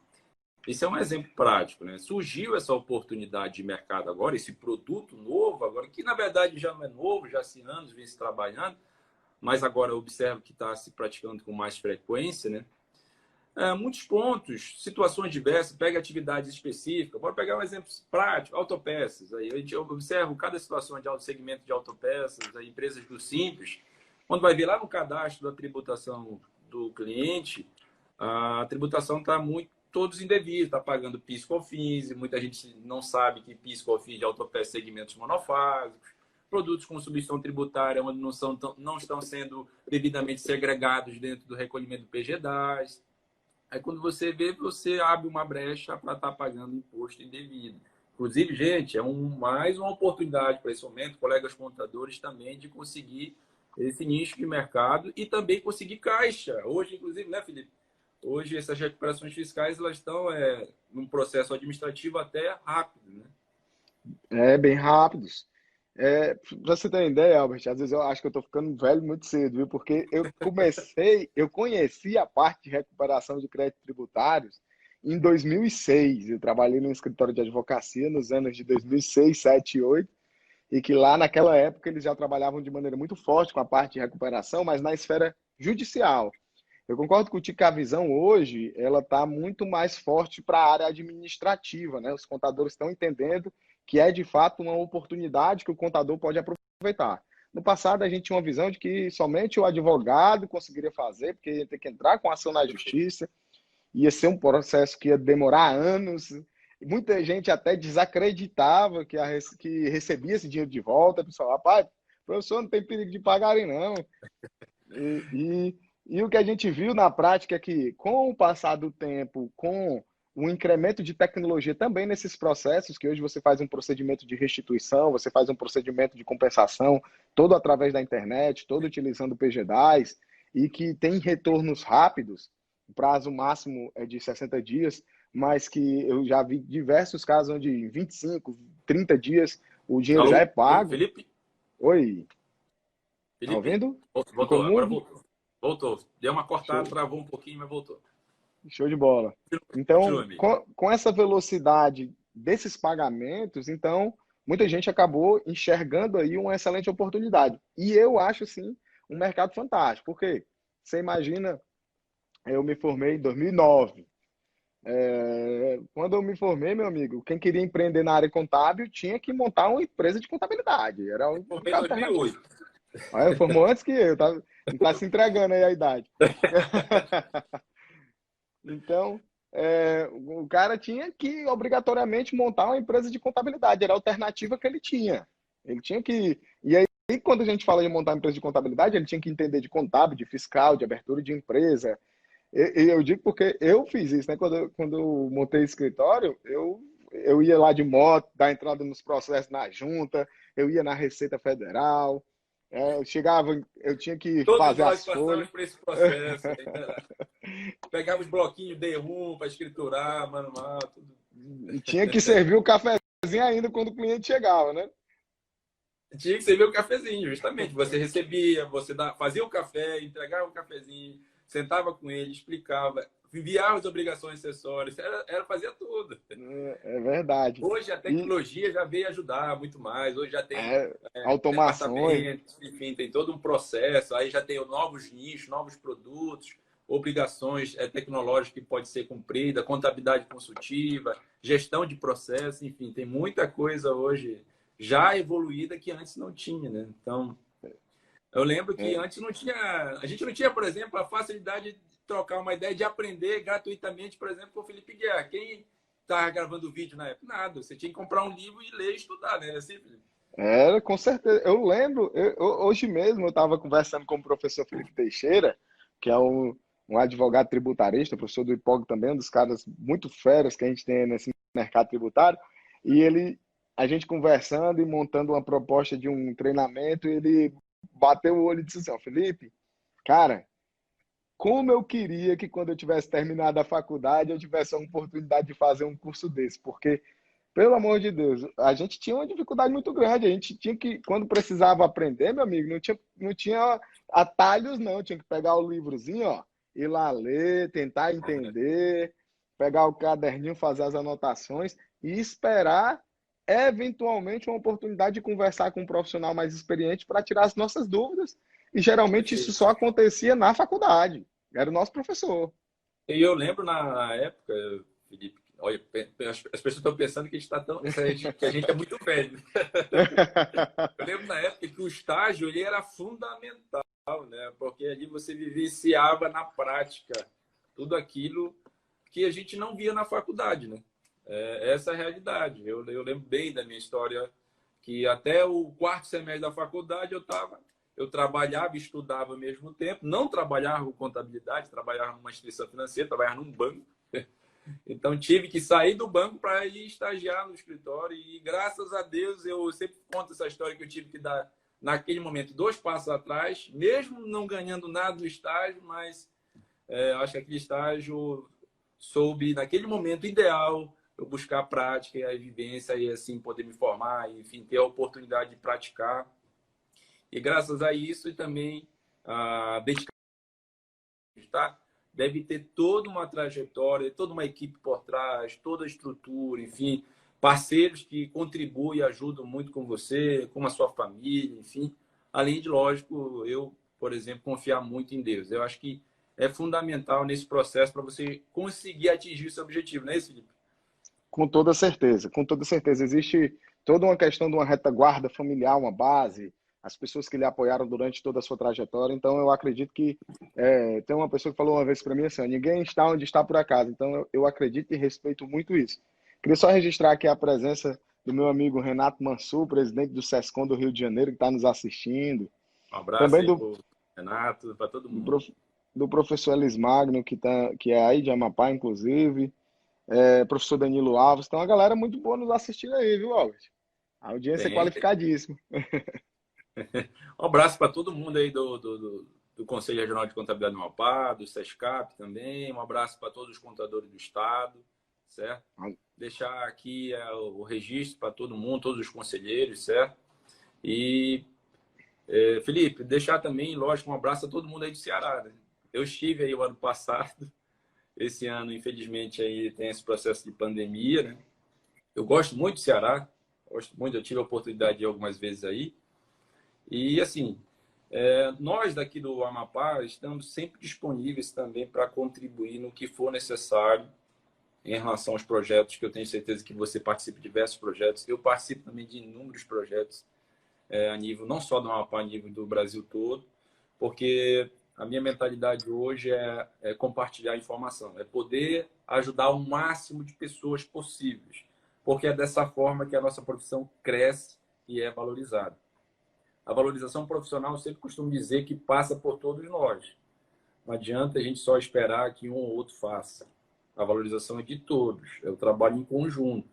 isso é um exemplo prático, né? Surgiu essa oportunidade de mercado agora, esse produto novo agora, que na verdade já não é novo, já há anos vem se trabalhando, mas agora eu observo que está se praticando com mais frequência, né? muitos pontos, situações diversas, pega atividades específicas. Bora pegar um exemplo prático, autopeças. Aí a gente observa cada situação de segmento de autopeças, aí, empresas do Simples, quando vai ver lá no cadastro da tributação do cliente, a tributação está muito todos indevidos, está pagando PIS, COFINS, muita gente não sabe que PIS, COFINS de autopeças segmentos monofásicos, produtos com substituição tributária onde não estão sendo devidamente segregados dentro do recolhimento do PGDAS. Aí quando você vê, você abre uma brecha para estar pagando imposto indevido. Inclusive, gente, mais uma oportunidade para esse momento, colegas contadores também, de conseguir esse nicho de mercado e também conseguir caixa. Hoje, inclusive, né, Felipe? Hoje, essas recuperações fiscais elas estão num processo administrativo até rápido, né? Bem rápidos. Pra você ter uma ideia, Albert, às vezes eu acho que eu tô ficando velho muito cedo, viu? Porque eu conheci a parte de recuperação de créditos tributários em 2006. Eu trabalhei no escritório de advocacia nos anos de 2006, 2007 e 2008, e que lá naquela época eles já trabalhavam de maneira muito forte com a parte de recuperação, mas na esfera judicial. Eu concordo contigo que a visão hoje ela está muito mais forte para a área administrativa, né? Os contadores estão entendendo que é de fato uma oportunidade que o contador pode aproveitar. No passado, a gente tinha uma visão de que somente o advogado conseguiria fazer, porque ia ter que entrar com ação na justiça, ia ser um processo que ia demorar anos. Muita gente até desacreditava que recebia esse dinheiro de volta. O pessoal, rapaz, professor, não tem perigo de pagarem, não. E o que a gente viu na prática é que, com o passar do tempo, com o incremento de tecnologia também nesses processos, que hoje você faz um procedimento de restituição, você faz um procedimento de compensação, todo através da internet, todo utilizando o PGDAS, e que tem retornos rápidos, o prazo máximo é de 60 dias, mas que eu já vi diversos casos onde em 25, 30 dias o dinheiro Alô? já é pago. Felipe? Oi, tá Felipe? ouvindo? Ficou Voltou, agora mudo? voltou. Voltou. Deu uma cortada, Show. travou um pouquinho, mas voltou. Show de bola. Continua, Então, amigo. com essa velocidade desses pagamentos, então, muita gente acabou enxergando aí uma excelente oportunidade. E eu acho, sim, um mercado fantástico. Por quê? Você imagina, eu me formei em 2009. Quando eu me formei, meu amigo, quem queria empreender na área contábil tinha que montar uma empresa de contabilidade. Era a Formei única em alternativa. 2008. Formou antes que eu, tá? Não tá se entregando aí a idade. Então, o cara tinha que obrigatoriamente montar uma empresa de contabilidade, era a alternativa que ele tinha. Ele tinha que. E aí, quando a gente fala de montar uma empresa de contabilidade, ele tinha que entender de contábil, de fiscal, de abertura de empresa. E eu digo porque eu fiz isso, né? Quando eu montei escritório, eu ia lá de moto, dar entrada nos processos na junta, eu ia na Receita Federal, eu chegava, eu tinha que Todos fazer nós as passamos folhas. por esse processo. Né? Pegava os bloquinhos D1 para escriturar, manual, tudo. E tinha que servir o cafezinho ainda quando o cliente chegava, né? Tinha que servir o cafezinho, justamente. Você recebia, fazia o café, entregava o cafezinho, sentava com ele, explicava, enviava as obrigações acessórias, fazia tudo. É verdade. Hoje a E tecnologia já veio ajudar muito mais. Hoje já tem automações. departamentos, enfim, tem todo um processo. Aí já tem novos nichos, novos produtos, obrigações tecnológicas que pode ser cumprida, contabilidade consultiva, gestão de processo, enfim, tem muita coisa hoje já evoluída que antes não tinha, né? Então, eu lembro que É, antes não tinha, a gente não tinha, por exemplo, a facilidade de trocar uma ideia de aprender gratuitamente, por exemplo, com o Felipe Guerra. Quem estava gravando vídeo na época? Nada. Você tinha que comprar um livro e ler e estudar, né? Assim, Felipe? Era, com certeza. Eu lembro, hoje mesmo eu estava conversando com o professor Felipe Teixeira, que é um advogado tributarista, professor do IPOG também, um dos caras muito feras que a gente tem nesse mercado tributário, e a gente conversando e montando uma proposta de um treinamento, ele bateu o olho e disse assim, ó, Felipe, cara, como eu queria que quando eu tivesse terminado a faculdade eu tivesse a oportunidade de fazer um curso desse, porque pelo amor de Deus, a gente tinha uma dificuldade muito grande. A gente tinha que, quando precisava aprender, meu amigo, não tinha atalhos, não. Tinha que pegar o livrozinho, ó, ir lá ler, tentar entender, pegar o caderninho, fazer as anotações e esperar, eventualmente, uma oportunidade de conversar com um profissional mais experiente para tirar as nossas dúvidas. E geralmente isso Perfeito. só acontecia na faculdade. Era o nosso professor. E eu lembro na época, Felipe, olha, as pessoas estão pensando que a gente, que a gente é muito velho. Eu lembro na época que o estágio ele era fundamental, né? Porque ali você vivenciava na prática tudo aquilo que a gente não via na faculdade, né? Essa é a realidade. Eu lembro bem da minha história que até o quarto semestre da faculdade eu trabalhava e estudava ao mesmo tempo. Não trabalhava com contabilidade, trabalhava numa instituição financeira, trabalhava num banco. Então tive que sair do banco para ir estagiar no escritório e graças a Deus eu sempre conto essa história que eu tive que dar naquele momento 2 passos atrás, mesmo não ganhando nada no estágio, mas acho que aquele estágio soube naquele momento ideal eu buscar a prática e a vivência e assim poder me formar, e, enfim, ter a oportunidade de praticar. E graças a isso e também a dedicação, tá? Deve ter toda uma trajetória, toda uma equipe por trás, toda a estrutura, enfim, parceiros que contribuem e ajudam muito com você, com a sua família, enfim. Além de, lógico, eu, por exemplo, confiar muito em Deus. Eu acho que é fundamental nesse processo para você conseguir atingir o seu objetivo, não é isso, Felipe? Com toda certeza, com toda certeza. Existe toda uma questão de uma retaguarda familiar, uma base, as pessoas que lhe apoiaram durante toda a sua trajetória. Então, eu acredito que tem uma pessoa que falou uma vez para mim assim: ninguém está onde está por acaso. Então, eu acredito e respeito muito isso. Queria só registrar aqui a presença do meu amigo Renato Mansur, presidente do SESCOM do Rio de Janeiro, que está nos assistindo. Um abraço Também aí para o Renato, para todo do, mundo. do professor Elis Magno, que é aí de Amapá, inclusive. Professor Danilo Alves. Então, a galera muito boa nos assistindo aí, viu, Albert? A audiência é Tem. qualificadíssima. Um abraço para todo mundo aí do Conselho Regional de Contabilidade do Amapá, do SESCAP também. Um abraço para todos os contadores do Estado, certo? Deixar aqui o registro para todo mundo, todos os conselheiros, certo? E, Felipe, deixar também, lógico, um abraço a todo mundo aí do Ceará, né? Eu estive aí o ano passado, esse ano, infelizmente, aí tem esse processo de pandemia, né? Eu gosto muito do Ceará, gosto muito, eu tive a oportunidade de ir algumas vezes aí. E, assim, nós daqui do Amapá estamos sempre disponíveis também para contribuir no que for necessário em relação aos projetos, que eu tenho certeza que você participa de diversos projetos. Eu participo também de inúmeros projetos a nível, não só do Amapá, a nível do Brasil todo, porque a minha mentalidade hoje é compartilhar informação, é poder ajudar o máximo de pessoas possíveis, porque é dessa forma que a nossa profissão cresce e é valorizada. A valorização profissional, eu sempre costumo dizer que passa por todos nós. Não adianta a gente só esperar que um ou outro faça. A valorização é de todos, é o trabalho em conjunto,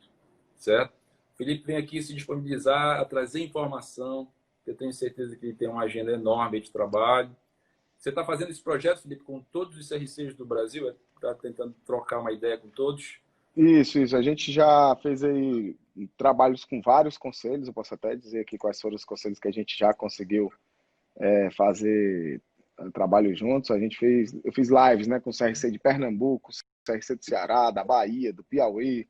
certo? O Felipe vem aqui se disponibilizar a trazer informação. Eu tenho certeza que ele tem uma agenda enorme de trabalho. Você está fazendo esse projeto, Felipe, com todos os CRCs do Brasil? Está tentando trocar uma ideia com todos? Isso. A gente já fez aí trabalhos com vários conselhos. Eu posso até dizer aqui quais foram os conselhos que a gente já conseguiu fazer trabalho juntos. Eu fiz lives, né, com o CRC de Pernambuco, CRC do Ceará, da Bahia, do Piauí,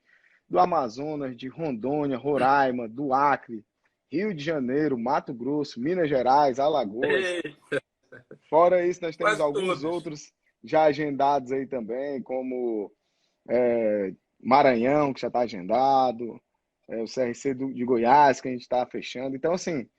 do Amazonas, de Rondônia, Roraima, do Acre, Rio de Janeiro, Mato Grosso, Minas Gerais, Alagoas. Ei, Fora isso, nós temos quase alguns todos. outros já agendados aí também, como Maranhão, que já está agendado, o CRC de Goiás, que a gente está fechando. Então, assim,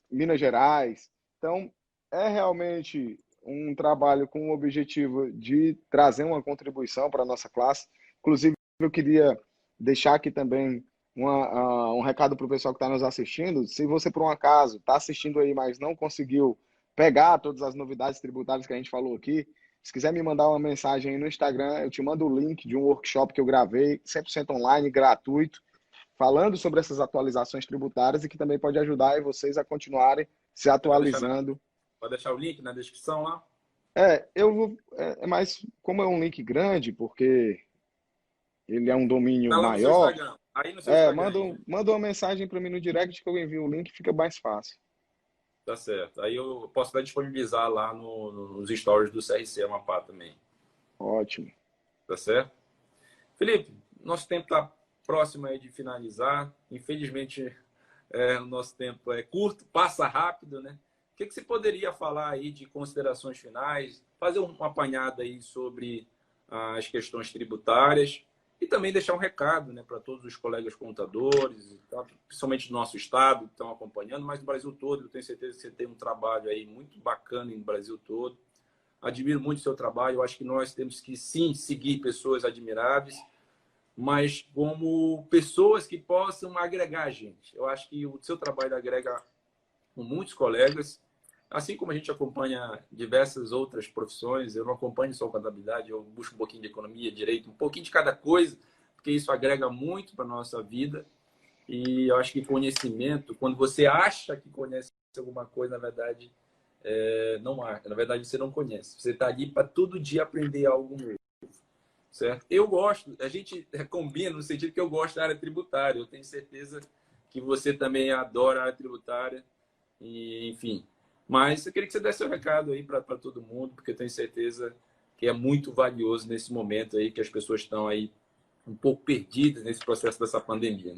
Minas Gerais. Então, é realmente um trabalho com o objetivo de trazer uma contribuição para a nossa classe. Inclusive, eu queria deixar aqui também um recado para o pessoal que está nos assistindo. Se você, por um acaso, está assistindo aí, mas não conseguiu pegar todas as novidades tributárias que a gente falou aqui, se quiser me mandar uma mensagem aí no Instagram, eu te mando o link de um workshop que eu gravei, 100% online, gratuito, falando sobre essas atualizações tributárias e que também pode ajudar aí vocês a continuarem se Pode deixar, atualizando. pode deixar o link na descrição lá? Mas como é um link grande, porque ele é um domínio Tá lá no seu maior, Instagram. Aí no seu Instagram manda, aí, né? manda uma mensagem para mim no direct que eu envio o link, fica mais fácil. Tá certo. Aí eu posso até disponibilizar lá nos stories do CRC Amapá também. Ótimo. Tá certo? Felipe, nosso tempo está próximo aí de finalizar. Infelizmente, o nosso tempo é curto, passa rápido, né? O que você poderia falar aí de considerações finais, fazer um apanhado aí sobre as questões tributárias e também deixar um recado, né, para todos os colegas contadores, principalmente do nosso estado, que estão acompanhando, mas do Brasil todo. Eu tenho certeza que você tem um trabalho aí muito bacana no Brasil todo. Admiro muito o seu trabalho. Eu acho que nós temos que, sim, seguir pessoas admiráveis, mas como pessoas que possam agregar a gente. Eu acho que o seu trabalho agrega com muitos colegas, assim como a gente acompanha diversas outras profissões. Eu não acompanho só contabilidade, eu busco um pouquinho de economia, direito, um pouquinho de cada coisa, porque isso agrega muito para a nossa vida. E eu acho que conhecimento, quando você acha que conhece alguma coisa, na verdade, não há. Na verdade, você não conhece. Você está ali para todo dia aprender algo novo, certo? Eu gosto, a gente combina no sentido que eu gosto da área tributária. Eu tenho certeza que você também adora a área tributária. E, enfim. Mas eu queria que você desse seu recado aí para todo mundo, porque eu tenho certeza que é muito valioso nesse momento aí que as pessoas estão aí um pouco perdidas nesse processo dessa pandemia.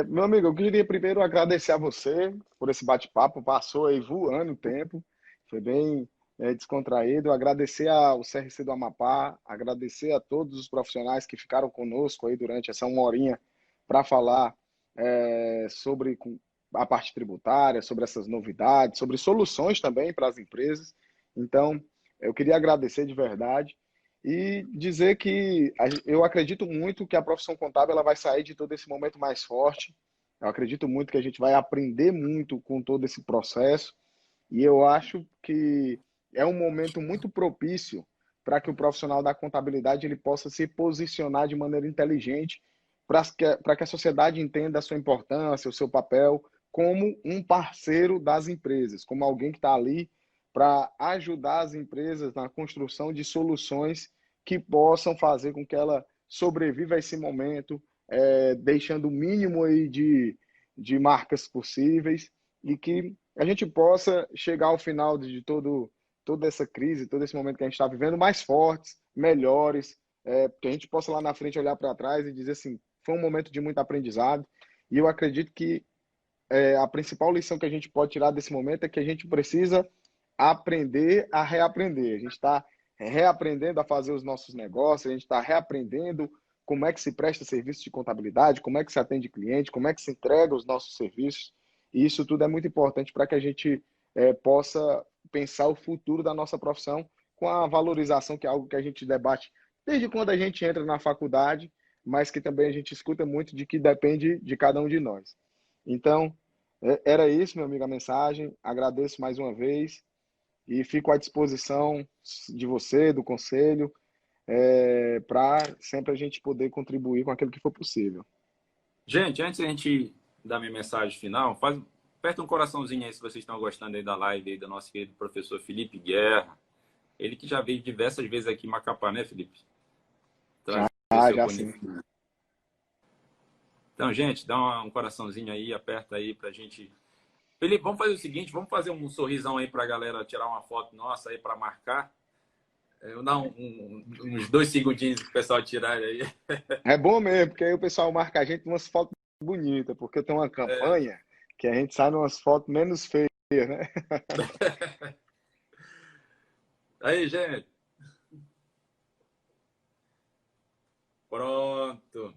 Meu amigo, eu queria primeiro agradecer a você por esse bate-papo. Passou aí voando o tempo, foi bem descontraído. Agradecer ao CRC do Amapá, agradecer a todos os profissionais que ficaram conosco aí durante essa uma horinha para falar sobre a parte tributária, sobre essas novidades, sobre soluções também para as empresas. Então, eu queria agradecer de verdade e dizer que eu acredito muito que a profissão contábil ela vai sair de todo esse momento mais forte. Eu acredito muito que a gente vai aprender muito com todo esse processo e eu acho que é um momento muito propício para que o profissional da contabilidade ele possa se posicionar de maneira inteligente para que a sociedade entenda a sua importância, o seu papel como um parceiro das empresas, como alguém que está ali para ajudar as empresas na construção de soluções que possam fazer com que ela sobreviva a esse momento, deixando o mínimo aí de marcas possíveis e que a gente possa chegar ao final de toda essa crise, todo esse momento que a gente está vivendo, mais fortes, melhores, que a gente possa lá na frente olhar para trás e dizer assim, foi um momento de muito aprendizado e eu acredito que a principal lição que a gente pode tirar desse momento é que a gente precisa aprender a reaprender. A gente está reaprendendo a fazer os nossos negócios, a gente está reaprendendo como é que se presta serviço de contabilidade, como é que se atende cliente, como é que se entrega os nossos serviços. E isso tudo é muito importante para que a gente possa pensar o futuro da nossa profissão com a valorização, que é algo que a gente debate desde quando a gente entra na faculdade, mas que também a gente escuta muito de que depende de cada um de nós. Então, era isso, meu amigo, a mensagem. Agradeço mais uma vez e fico à disposição de você, do conselho, para sempre a gente poder contribuir com aquilo que for possível. Gente, antes da gente dar minha mensagem final, aperta um coraçãozinho aí se vocês estão gostando aí da live aí do nosso querido professor Felipe Guerra. Ele que já veio diversas vezes aqui em Macapá, né, Felipe? Trazer o seu Já sim. conhecimento. Então, gente, dá um coraçãozinho aí, aperta aí pra gente. Felipe, vamos fazer o seguinte, vamos fazer um sorrisão aí pra galera tirar uma foto nossa aí para marcar. Eu vou dar uns 2 segundinhos pro pessoal tirar aí. É bom mesmo, porque aí o pessoal marca a gente umas fotos bonitas, porque tem uma campanha que a gente sai umas fotos menos feias, né? Aí, gente. Pronto.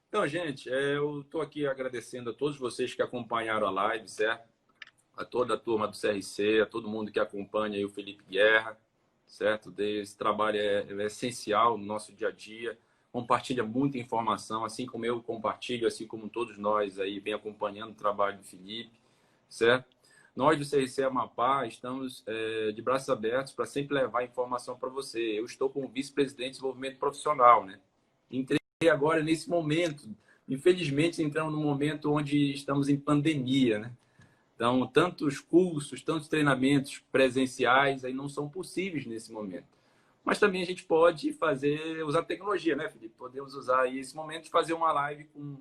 Então, gente, eu estou aqui agradecendo a todos vocês que acompanharam a live, certo? A toda a turma do CRC, a todo mundo que acompanha aí o Felipe Guerra, certo? Esse trabalho é essencial no nosso dia a dia, compartilha muita informação, assim como eu compartilho, assim como todos nós aí vem acompanhando o trabalho do Felipe, certo? Nós do CRC Amapá estamos de braços abertos para sempre levar informação para você. Eu estou como vice-presidente de desenvolvimento profissional, né? Entrei agora nesse momento, infelizmente entramos num momento onde estamos em pandemia, né? Então, tantos cursos, tantos treinamentos presenciais aí não são possíveis nesse momento. Mas também a gente pode usar tecnologia, né, Felipe? Podemos usar aí esse momento e fazer uma live com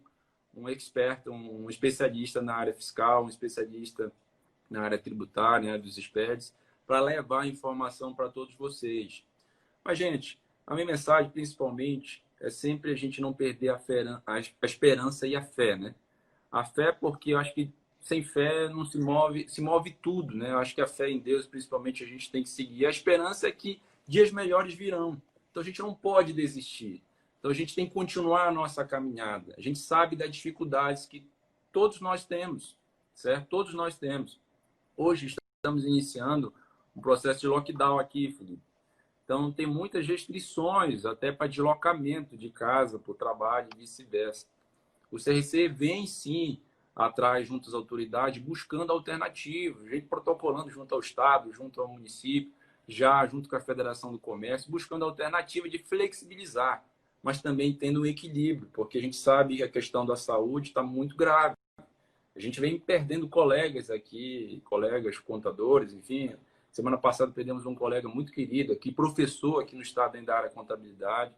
um expert, um especialista na área fiscal, um especialista na área tributária, na área dos experts, para levar informação para todos vocês. Mas, gente, a minha mensagem, principalmente, é sempre a gente não perder a esperança e a fé, né? A fé, porque eu acho que sem fé não se move tudo, né? Eu acho que a fé em Deus, principalmente, a gente tem que seguir. A esperança é que dias melhores virão. Então a gente não pode desistir. Então a gente tem que continuar a nossa caminhada. A gente sabe das dificuldades que todos nós temos, certo? Todos nós temos. Hoje estamos iniciando um processo de lockdown aqui, Felipe. Então tem muitas restrições, até para deslocamento de casa para o trabalho e vice-versa. O CRC vem sim atrás, junto às autoridades, buscando alternativas, gente protocolando junto ao Estado, junto ao município, já junto com a Federação do Comércio, buscando alternativa de flexibilizar, mas também tendo um equilíbrio, porque a gente sabe que a questão da saúde está muito grave. A gente vem perdendo colegas aqui, colegas contadores, enfim. Semana passada perdemos um colega muito querido aqui, professor aqui no estado da área de contabilidade.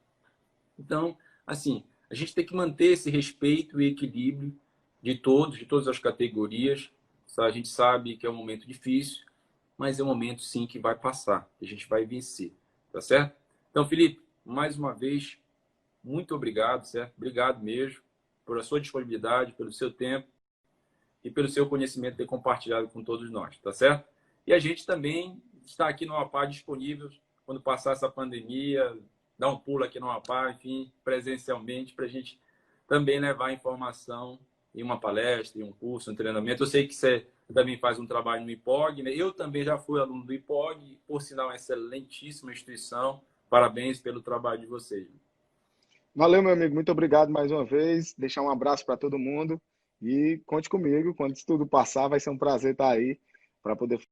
Então, assim, a gente tem que manter esse respeito e equilíbrio de todos, de todas as categorias. A gente sabe que é um momento difícil, mas é um momento sim que vai passar, que a gente vai vencer, tá certo? Então, Felipe, mais uma vez, muito obrigado, certo? Obrigado mesmo por a sua disponibilidade, pelo seu tempo e pelo seu conhecimento ter compartilhado com todos nós, tá certo? E a gente também está aqui no Amapá disponível quando passar essa pandemia, dar um pulo aqui no Amapá, enfim, presencialmente, para a gente também levar informação em uma palestra, em um curso, um treinamento. Eu sei que você também faz um trabalho no IPOG, né? Eu também já fui aluno do IPOG, por sinal, uma excelentíssima instituição. Parabéns pelo trabalho de vocês. Valeu, meu amigo. Muito obrigado mais uma vez. Deixar um abraço para todo mundo e conte comigo. Quando isso tudo passar, vai ser um prazer estar aí para poder